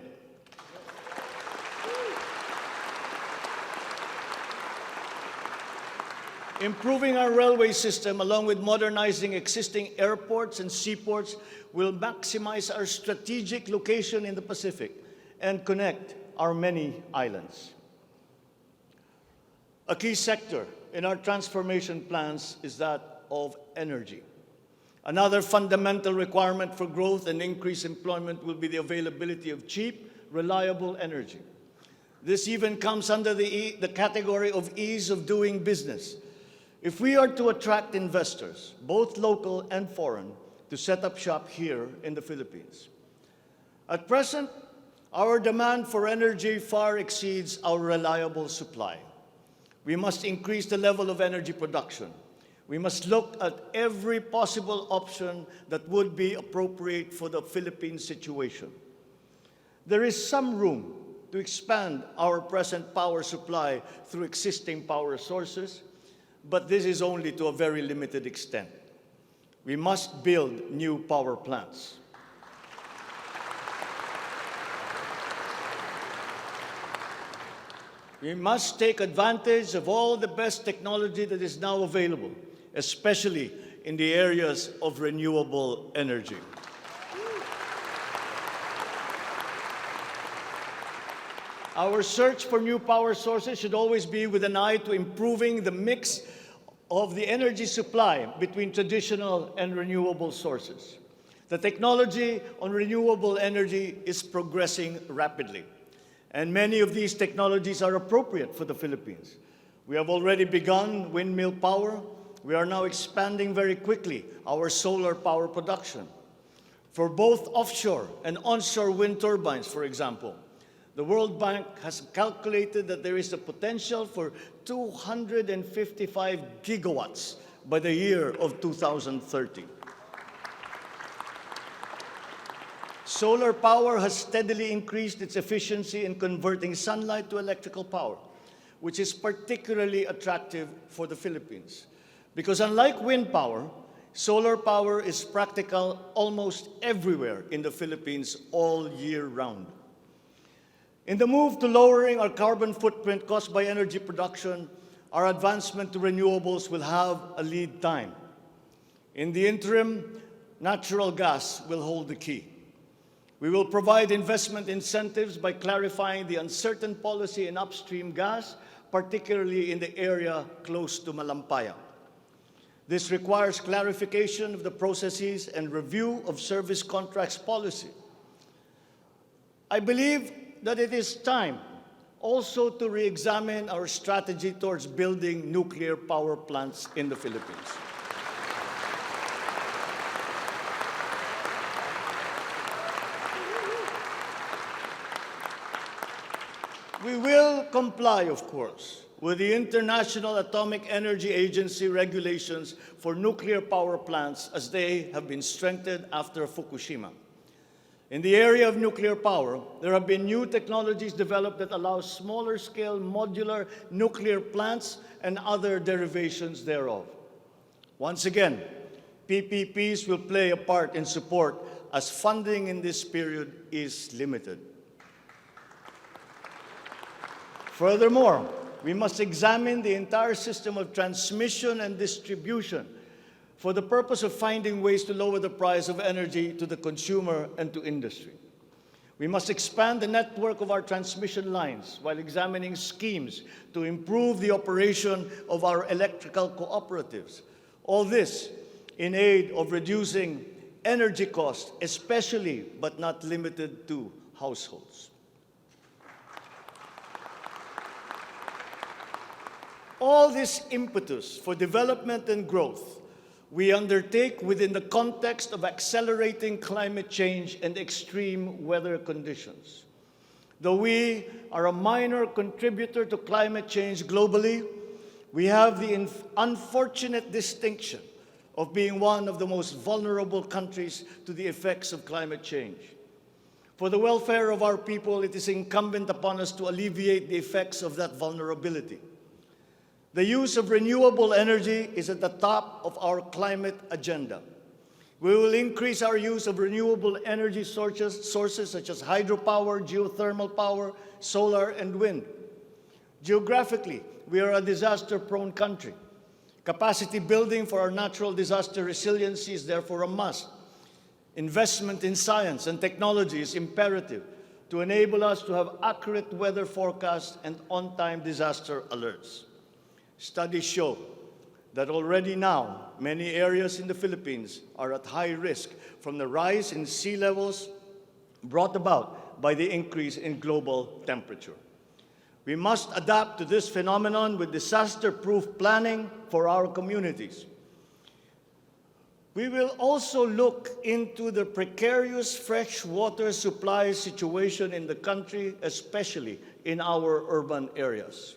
Improving our railway system, along with modernizing existing airports and seaports, will maximize our strategic location in the Pacific and connect our many islands. A key sector in our transformation plans is that of energy. Another fundamental requirement for growth and increased employment will be the availability of cheap, reliable energy. This even comes under the category of ease of doing business. If we are to attract investors, both local and foreign, to set up shop here in the Philippines. At present, our demand for energy far exceeds our reliable supply. We must increase the level of energy production. We must look at every possible option that would be appropriate for the Philippine situation. There is some room to expand our present power supply through existing power sources, but this is only to a very limited extent. We must build new power plants. We must take advantage of all the best technology that is now available, especially in the areas of renewable energy. Our search for new power sources should always be with an eye to improving the mix of the energy supply between traditional and renewable sources. The technology on renewable energy is progressing rapidly, and many of these technologies are appropriate for the Philippines. We have already begun windmill power. We are now expanding very quickly our solar power production. For both offshore and onshore wind turbines, for example, the World Bank has calculated that there is a potential for 255 gigawatts by the year of 2030. Solar power has steadily increased its efficiency in converting sunlight to electrical power, which is particularly attractive for the Philippines. Because unlike wind power, solar power is practical almost everywhere in the Philippines all year round. In the move to lowering our carbon footprint caused by energy production, our advancement to renewables will have a lead time. In the interim, natural gas will hold the key. We will provide investment incentives by clarifying the uncertain policy in upstream gas, particularly in the area close to Malampaya. This requires clarification of the processes and review of service contracts policy. I believe that it is time also to re-examine our strategy towards building nuclear power plants in the Philippines. We will comply, of course, with the International Atomic Energy Agency regulations for nuclear power plants as they have been strengthened after Fukushima. In the area of nuclear power, there have been new technologies developed that allow smaller-scale modular nuclear plants and other derivations thereof. Once again, PPPs will play a part in support as funding in this period is limited. Furthermore, we must examine the entire system of transmission and distribution for the purpose of finding ways to lower the price of energy to the consumer and to industry. We must expand the network of our transmission lines while examining schemes to improve the operation of our electrical cooperatives. All this in aid of reducing energy costs, especially but not limited to households. All this impetus for development and growth we undertake within the context of accelerating climate change and extreme weather conditions. Though we are a minor contributor to climate change globally, we have the unfortunate distinction of being one of the most vulnerable countries to the effects of climate change. For the welfare of our people, it is incumbent upon us to alleviate the effects of that vulnerability. The use of renewable energy is at the top of our climate agenda. We will increase our use of renewable energy sources such as hydropower, geothermal power, solar, and wind. Geographically, we are a disaster-prone country. Capacity building for our natural disaster resiliency is therefore a must. Investment in science and technology is imperative to enable us to have accurate weather forecasts and on-time disaster alerts. Studies show that already now, many areas in the Philippines are at high risk from the rise in sea levels brought about by the increase in global temperature. We must adapt to this phenomenon with disaster-proof planning for our communities. We will also look into the precarious freshwater supply situation in the country, especially in our urban areas.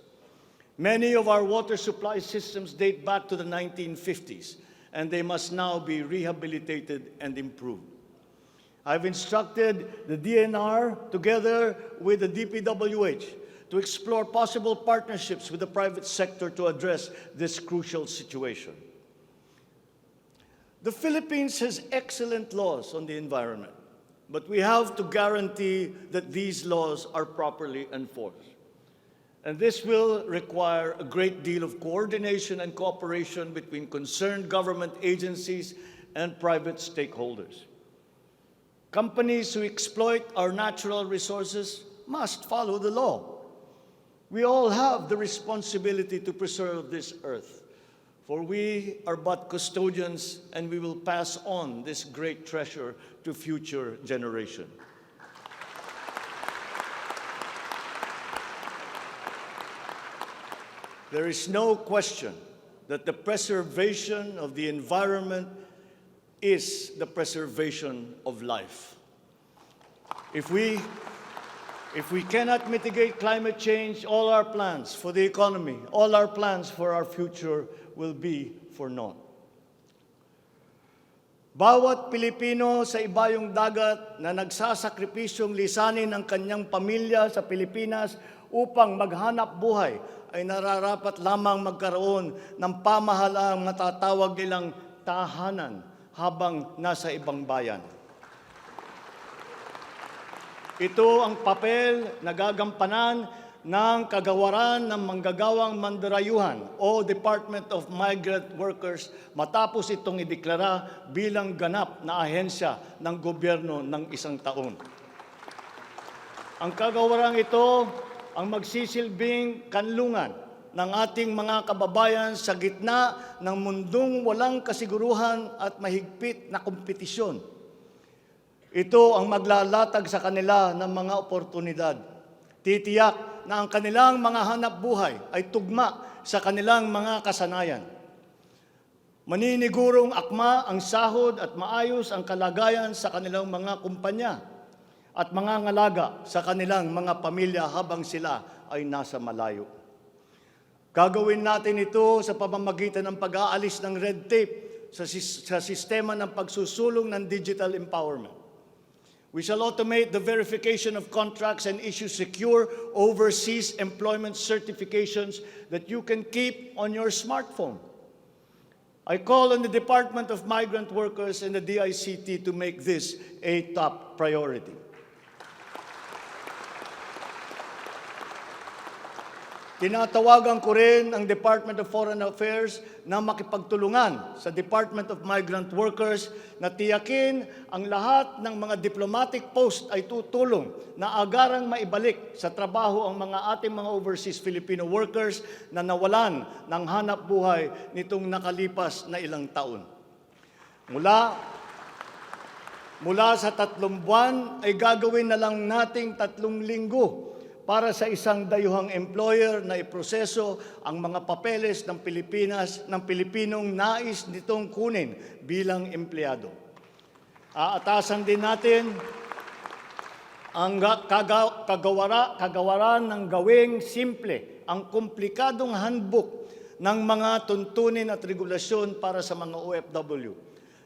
Many of our water supply systems date back to the 1950s, and they must now be rehabilitated and improved. I've instructed the DNR, together with the DPWH, to explore possible partnerships with the private sector to address this crucial situation. The Philippines has excellent laws on the environment, but we have to guarantee that these laws are properly enforced. And this will require a great deal of coordination and cooperation between concerned government agencies and private stakeholders. Companies who exploit our natural resources must follow the law. We all have the responsibility to preserve this earth, for we are but custodians, and we will pass on this great treasure to future generations. There is no question that the preservation of the environment is the preservation of life. If we cannot mitigate climate change, all our plans for the economy, all our plans for our future will be for naught. Bawat Pilipino sa ibayong dagat na nagsasakripisyong lisanin ang kanyang pamilya sa Pilipinas upang maghanap buhay ay nararapat lamang magkaroon ng pamahalaang matatawag nilang tahanan habang nasa ibang bayan. Ito ang papel na gagampanan ng kagawaran ng manggagawang mandarayuhan o Department of Migrant Workers matapos itong ideklara bilang ganap na ahensya ng gobyerno ng isang taon. Ang kagawarang ito ang magsisilbing kanlungan ng ating mga kababayan sa gitna ng mundong walang kasiguruhan at mahigpit na kompetisyon. Ito ang maglalatag sa kanila ng mga oportunidad. Titiyak na ang kanilang mga hanap buhay ay tugma sa kanilang mga kasanayan. Maninigurong akma ang sahod at maayos ang kalagayan sa kanilang mga kumpanya. at mangangalaga sa kanilang mga pamilya habang sila ay nasa malayo. Gagawin natin ito sa pamamagitan ng pag-aalis ng red tape sa sistema ng pagsusulong ng digital empowerment. We shall automate the verification of contracts and issue secure overseas employment certifications that you can keep on your smartphone. I call on the Department of Migrant Workers and the DICT to make this a top priority. Tinatawagan ko rin ang Department of Foreign Affairs na makipagtulungan sa Department of Migrant Workers na tiyakin ang lahat ng mga diplomatic post ay tutulong na agarang maibalik sa trabaho ang mga ating mga overseas Filipino workers na nawalan ng hanap buhay nitong nakalipas na ilang taon. Mula sa 3 buwan ay gagawin na lang nating 3 linggo para sa isang dayuhang employer na iproseso ang mga papeles ng Pilipinong nais nitong kunin bilang empleyado. Aatasan din natin ang kagawaran ng gawing simple ang komplikadong handbook ng mga tuntunin at regulasyon para sa mga OFW.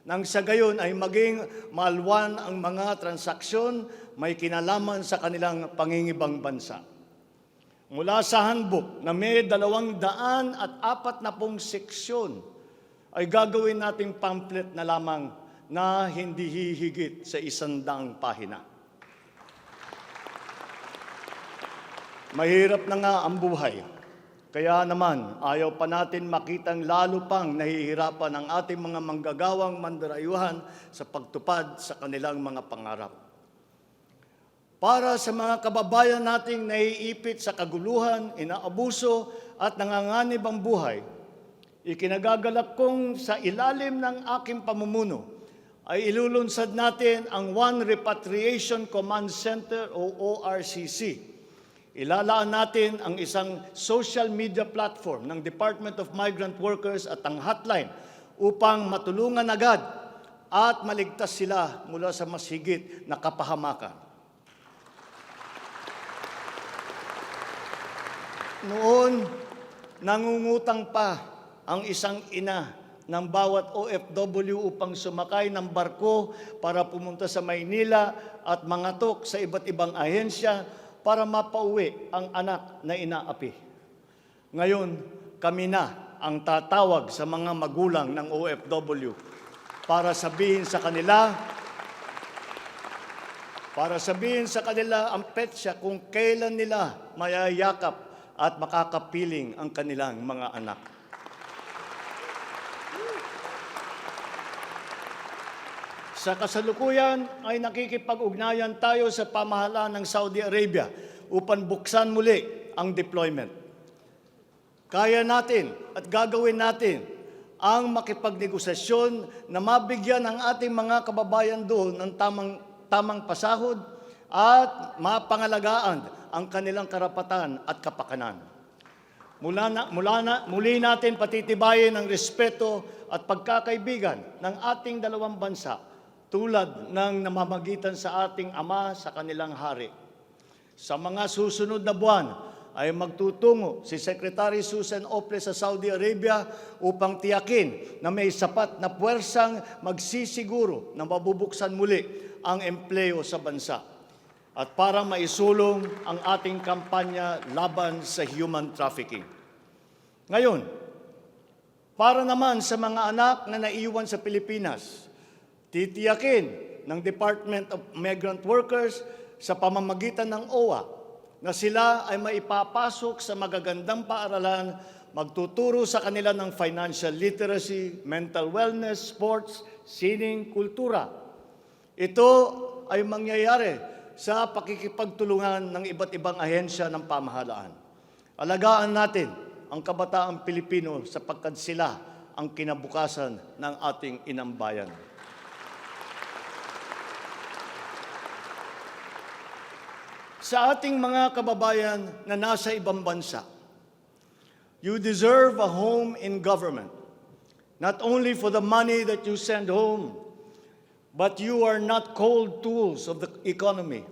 Nang sa gayon ay maging maalwan ang mga transaksyon may kinalaman sa kanilang pangingibang bansa. Mula sa handbook na may 240 seksyon, ay gagawin nating pamphlet na lamang na hindi hihigit sa 100 pahina. Mahirap na nga ang buhay. Kaya naman, ayaw pa natin makitang lalo pang nahihirapan ang ating mga manggagawang mandarayuhan sa pagtupad sa kanilang mga pangarap. Para sa mga kababayan nating naiipit sa kaguluhan, inaabuso at nanganganib ang buhay, ikinagagalak kong sa ilalim ng aking pamumuno ay ilulunsad natin ang One Repatriation Command Center o ORCC. Ilalaan natin ang isang social media platform ng Department of Migrant Workers at ang hotline upang matulungan agad at maligtas sila mula sa mas higit na kapahamakan. Noon, nangungutang pa ang isang ina ng bawat OFW upang sumakay ng barko para pumunta sa Maynila at mangatok sa iba't ibang ahensya para mapauwi ang anak na inaapi. Ngayon, kami na ang tatawag sa mga magulang ng OFW para sabihin sa kanila ang petsa kung kailan nila mayayakap at makakapiling ang kanilang mga anak. Sa kasalukuyan ay nakikipag-ugnayan tayo sa pamahalaan ng Saudi Arabia upang buksan muli ang deployment. Kaya natin at gagawin natin ang makipagnegosasyon na mabigyan ang ating mga kababayan doon ng tamang pasahod at mapangalagaan ang kanilang karapatan at kapakanan. Muli natin patitibayin ang respeto at pagkakaibigan ng ating dalawang bansa tulad ng namamagitan sa ating ama sa kanilang hari. Sa mga susunod na buwan ay magtutungo si Secretary Susan Ople sa Saudi Arabia upang tiyakin na may sapat na puwersang magsisiguro na mabubuksan muli ang empleo sa bansa at para maisulong ang ating kampanya laban sa human trafficking. Ngayon, para naman sa mga anak na naiwan sa Pilipinas, titiyakin ng Department of Migrant Workers sa pamamagitan ng OWA na sila ay maipapasok sa magagandang paaralan, magtuturo sa kanila ng financial literacy, mental wellness, sports, sining, kultura. Ito ay mangyayari sa pakikipagtulungan ng iba't ibang ahensya ng pamahalaan. Alagaan natin ang kabataang Pilipino sapagkat sila ang kinabukasan ng ating inang bayan. Sa ating mga kababayan na nasa ibang bansa, you deserve a home in government, not only for the money that you send home, but you are not cold tools of the economy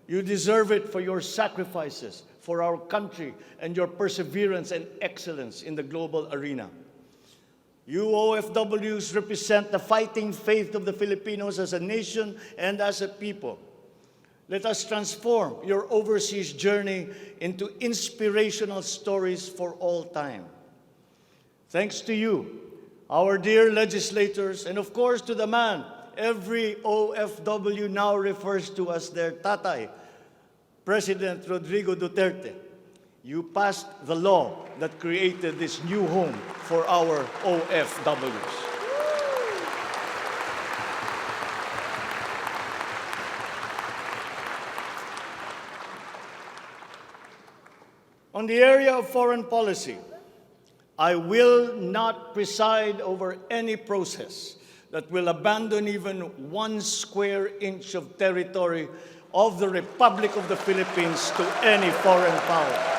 You deserve it for your sacrifices for our country and your perseverance and excellence in the global arena. You OFWs represent the fighting faith of the Filipinos as a nation and as a people. Let us transform your overseas journey into inspirational stories for all time. Thanks to you, our dear legislators, and of course to the man every OFW now refers to as their tatay, President Rodrigo Duterte. You passed the law that created this new home for our OFWs. On the area of foreign policy, I will not preside over any process that will abandon even 1 square inch of territory of the Republic of the Philippines to any foreign power.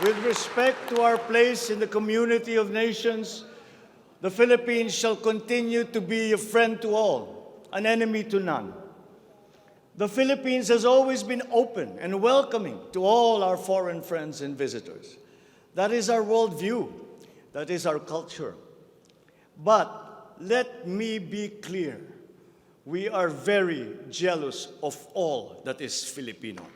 With respect to our place in the community of nations, the Philippines shall continue to be a friend to all, an enemy to none. The Philippines has always been open and welcoming to all our foreign friends and visitors. That is our worldview. That is our culture. But let me be clear. We are very jealous of all that is Filipino.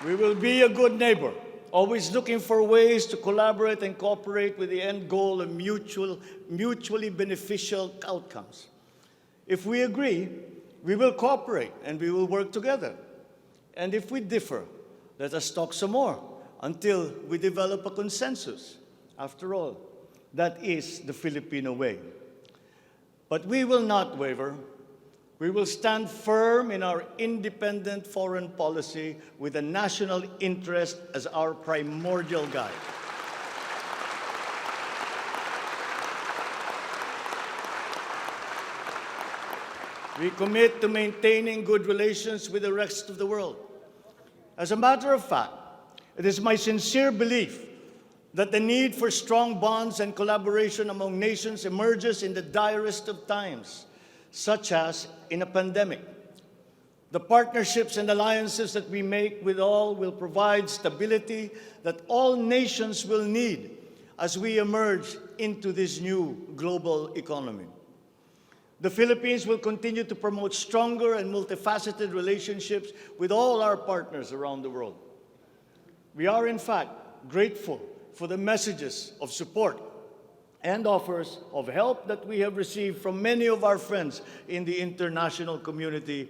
We will be a good neighbor, always looking for ways to collaborate and cooperate with the end goal of mutually beneficial outcomes. If we agree, we will cooperate and we will work together. And if we differ, let us talk some more until we develop a consensus. After all, that is the Filipino way. But we will not waver. We will stand firm in our independent foreign policy with the national interest as our primordial guide. We commit to maintaining good relations with the rest of the world. As a matter of fact, it is my sincere belief that the need for strong bonds and collaboration among nations emerges in the direst of times, such as in a pandemic. The partnerships and alliances that we make with all will provide stability that all nations will need as we emerge into this new global economy. The Philippines will continue to promote stronger and multifaceted relationships with all our partners around the world. We are, in fact, grateful for the messages of support and offers of help that we have received from many of our friends in the international community.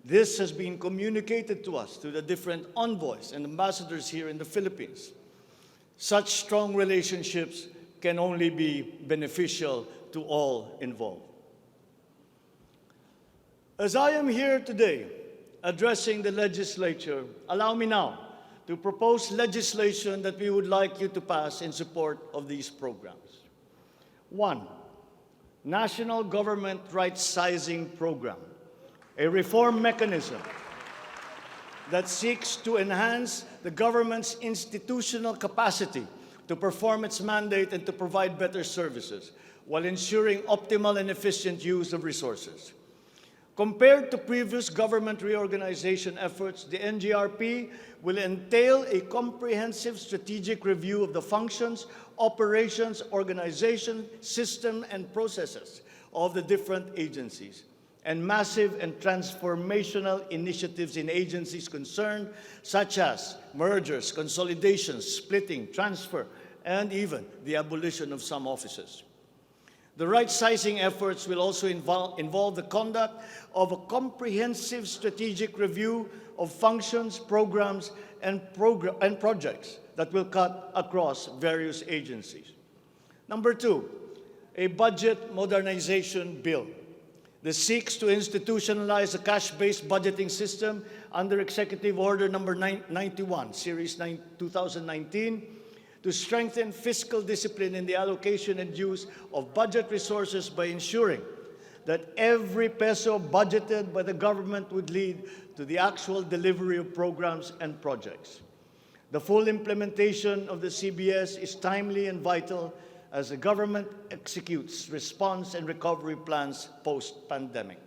This has been communicated to us through the different envoys and ambassadors here in the Philippines. Such strong relationships can only be beneficial to all involved. As I am here today addressing the legislature, allow me now to propose legislation that we would like you to pass in support of these programs. 1, National Government Right-Sizing Program, a reform mechanism that seeks to enhance the government's institutional capacity to perform its mandate and to provide better services while ensuring optimal and efficient use of resources. Compared to previous government reorganization efforts, the NGRP will entail a comprehensive strategic review of the functions, operations, organization, system, and processes of the different agencies, and massive and transformational initiatives in agencies concerned, such as mergers, consolidations, splitting, transfer, and even the abolition of some offices. The right-sizing efforts will also involve the conduct of a comprehensive strategic review of functions, programs, and projects that will cut across various agencies. Number 2, a budget modernization bill. This seeks to institutionalize a cash-based budgeting system under Executive Order Number 91, Series 2019, to strengthen fiscal discipline in the allocation and use of budget resources by ensuring that every peso budgeted by the government would lead to the actual delivery of programs and projects. The full implementation of the CBS is timely and vital as the government executes response and recovery plans post-pandemic.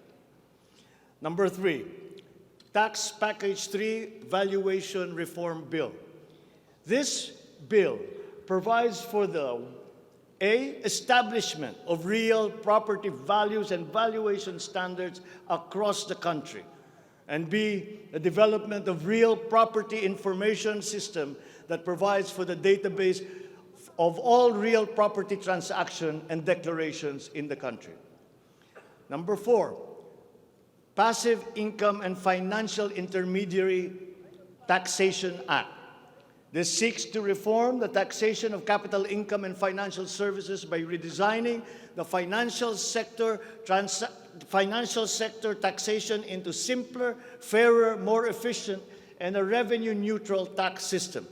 Number 3, Tax Package 3 Valuation Reform Bill. This bill provides for the establishment of real property values and valuation standards across the country, and B, the development of real property information system that provides for the database of all real property transaction and declarations in the country. Number 4, Passive Income and Financial Intermediary Taxation Act. This seeks to reform the taxation of capital income and financial services by redesigning the financial sector taxation into simpler, fairer, more efficient, and a revenue-neutral tax system.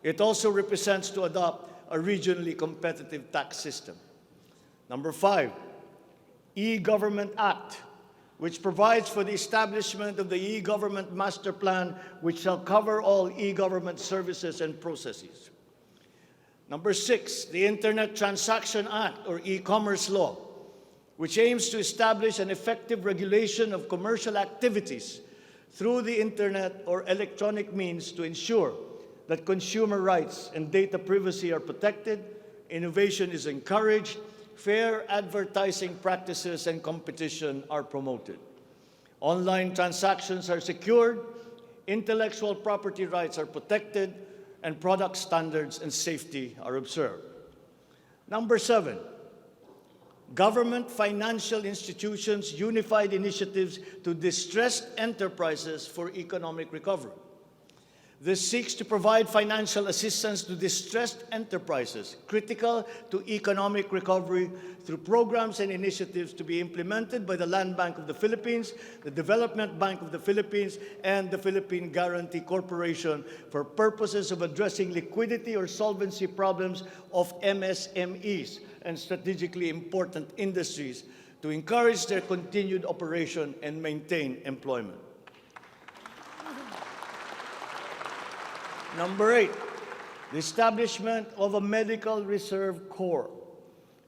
It also represents to adopt a regionally competitive tax system. Number 5, E-Government Act, which provides for the establishment of the E-Government Master Plan, which shall cover all e-government services and processes. Number 6, the Internet Transaction Act, or e-commerce law, which aims to establish an effective regulation of commercial activities through the Internet or electronic means to ensure that consumer rights and data privacy are protected, innovation is encouraged, fair advertising practices and competition are promoted. Online transactions are secured, intellectual property rights are protected, and product standards and safety are observed. Number 7, Government Financial Institutions Unified Initiatives to Distressed Enterprises for Economic Recovery. This seeks to provide financial assistance to distressed enterprises critical to economic recovery through programs and initiatives to be implemented by the Land Bank of the Philippines, the Development Bank of the Philippines, and the Philippine Guarantee Corporation for purposes of addressing liquidity or solvency problems of MSMEs and strategically important industries to encourage their continued operation and maintain employment. Number 8, the establishment of a Medical Reserve Corps.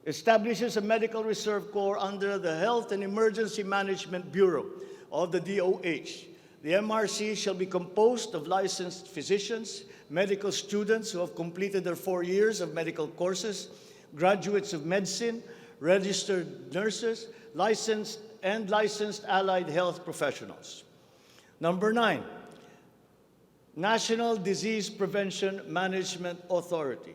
Establishes a Medical Reserve Corps under the Health and Emergency Management Bureau of the DOH. The MRC shall be composed of licensed physicians, medical students who have completed their 4 years of medical courses, graduates of medicine, registered nurses, licensed allied health professionals. Number 9, National Disease Prevention Management Authority.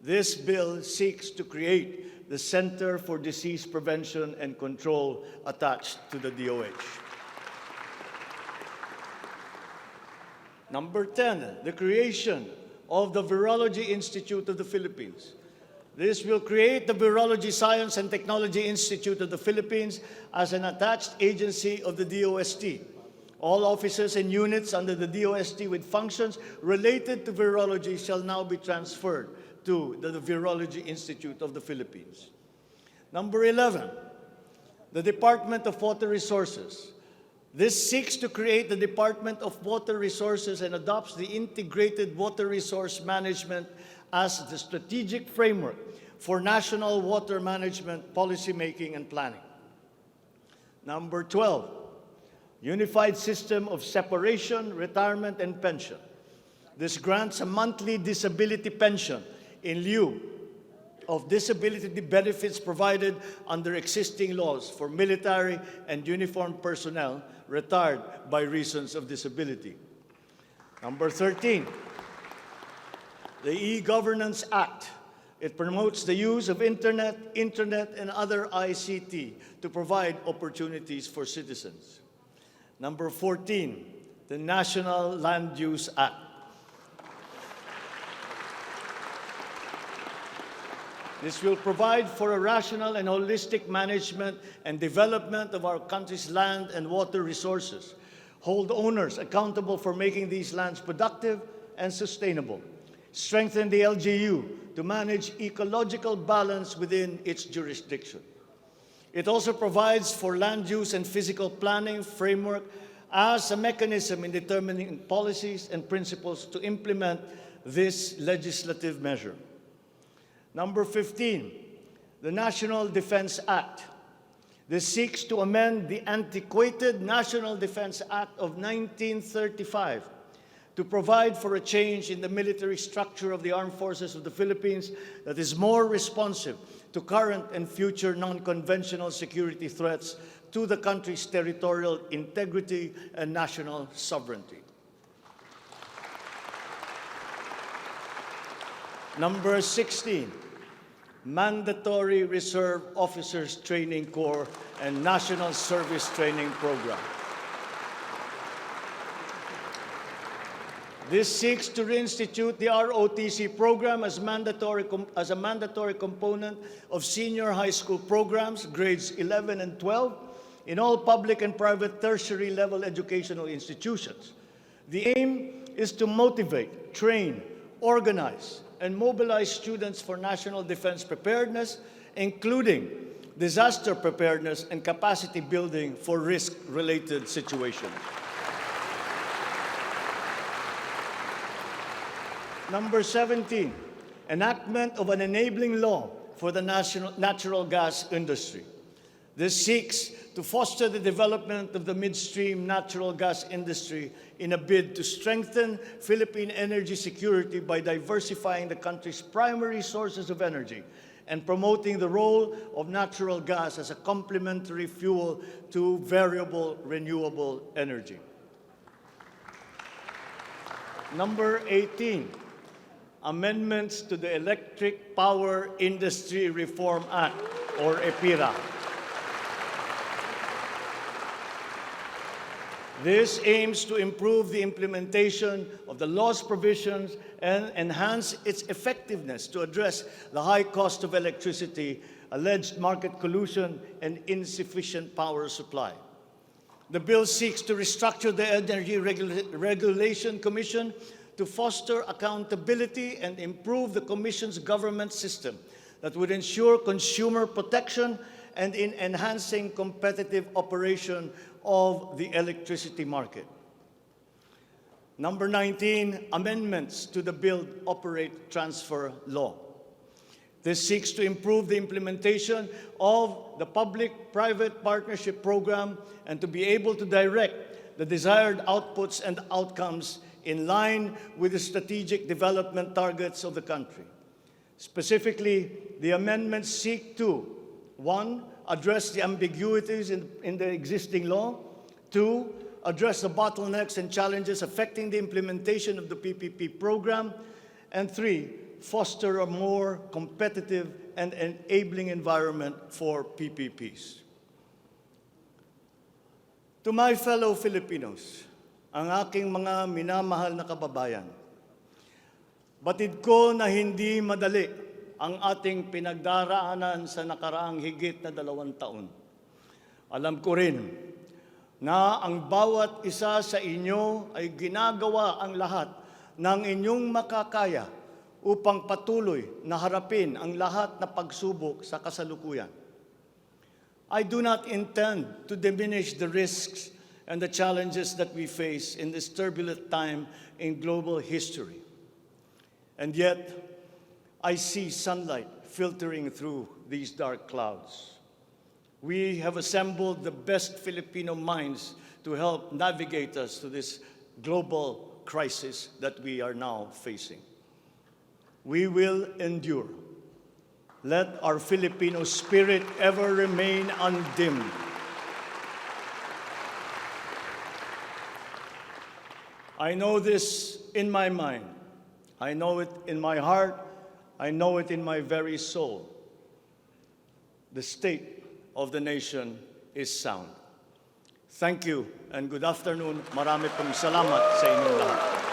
This bill seeks to create the Center for Disease Prevention and Control attached to the DOH. Number 10, the creation of the Virology Institute of the Philippines. This will create the Virology Science and Technology Institute of the Philippines as an attached agency of the DOST. All offices and units under the DOST with functions related to virology shall now be transferred to the Virology Institute of the Philippines. Number 11, the Department of Water Resources. This seeks to create the Department of Water Resources and adopts the integrated water resource management as the strategic framework for national water management, policymaking, and planning. Number 12, Unified System of Separation, Retirement, and Pension. This grants a monthly disability pension in lieu of disability benefits provided under existing laws for military and uniformed personnel retired by reasons of disability. Number 13, the E-Governance Act. It promotes the use of internet, and other ICT to provide opportunities for citizens. Number 14, the National Land Use Act. This will provide for a rational and holistic management and development of our country's land and water resources, hold owners accountable for making these lands productive and sustainable, strengthen the LGU to manage ecological balance within its jurisdiction. It also provides for land use and physical planning framework as a mechanism in determining policies and principles to implement this legislative measure. Number 15, the National Defense Act. This seeks to amend the antiquated National Defense Act of 1935 to provide for a change in the military structure of the armed forces of the Philippines that is more responsive to current and future non-conventional security threats to the country's territorial integrity and national sovereignty. Number 16, Mandatory Reserve Officers Training Corps and National Service Training Program. This seeks to reinstitute the ROTC program as a mandatory component of senior high school programs, grades 11 and 12, in all public and private tertiary level educational institutions. The aim is to motivate, train, organize, and mobilize students for national defense preparedness, including disaster preparedness and capacity building for risk-related situations. Number 17, enactment of an enabling law for the natural gas industry. This seeks to foster the development of the midstream natural gas industry in a bid to strengthen Philippine energy security by diversifying the country's primary sources of energy and promoting the role of natural gas as a complementary fuel to variable renewable energy. Number 18, amendments to the Electric Power Industry Reform Act, or EPIRA. This aims to improve the implementation of the law's provisions and enhance its effectiveness to address the high cost of electricity, alleged market collusion, and insufficient power supply. The bill seeks to restructure the Energy Regulation Commission to foster accountability and improve the Commission's government system that would ensure consumer protection and in enhancing competitive operation of the electricity market. Number 19, amendments to the Build, Operate, Transfer law. This seeks to improve the implementation of the public-private partnership program and to be able to direct the desired outputs and outcomes in line with the strategic development targets of the country. Specifically, the amendments seek to, 1, address the ambiguities in the existing law, 2, address the bottlenecks and challenges affecting the implementation of the PPP program, and 3, foster a more competitive and enabling environment for PPPs. To my fellow Filipinos, ang aking mga minamahal na kababayan, batid ko na hindi madali ang ating pinagdaraanan sa nakaraang higit na 2 taon. Alam ko rin na ang bawat isa sa inyo ay ginagawa ang lahat ng inyong makakaya upang patuloy na harapin ang lahat na pagsubok sa kasalukuyan. I do not intend to diminish the risks and the challenges that we face in this turbulent time in global history. And yet, I see sunlight filtering through these dark clouds. We have assembled the best Filipino minds to help navigate us through this global crisis that we are now facing. We will endure. Let our Filipino spirit ever remain undimmed. I know this in my mind. I know it in my heart. I know it in my very soul. The state of the nation is sound. Thank you and good afternoon. Marami pong salamat sa inyong lahat.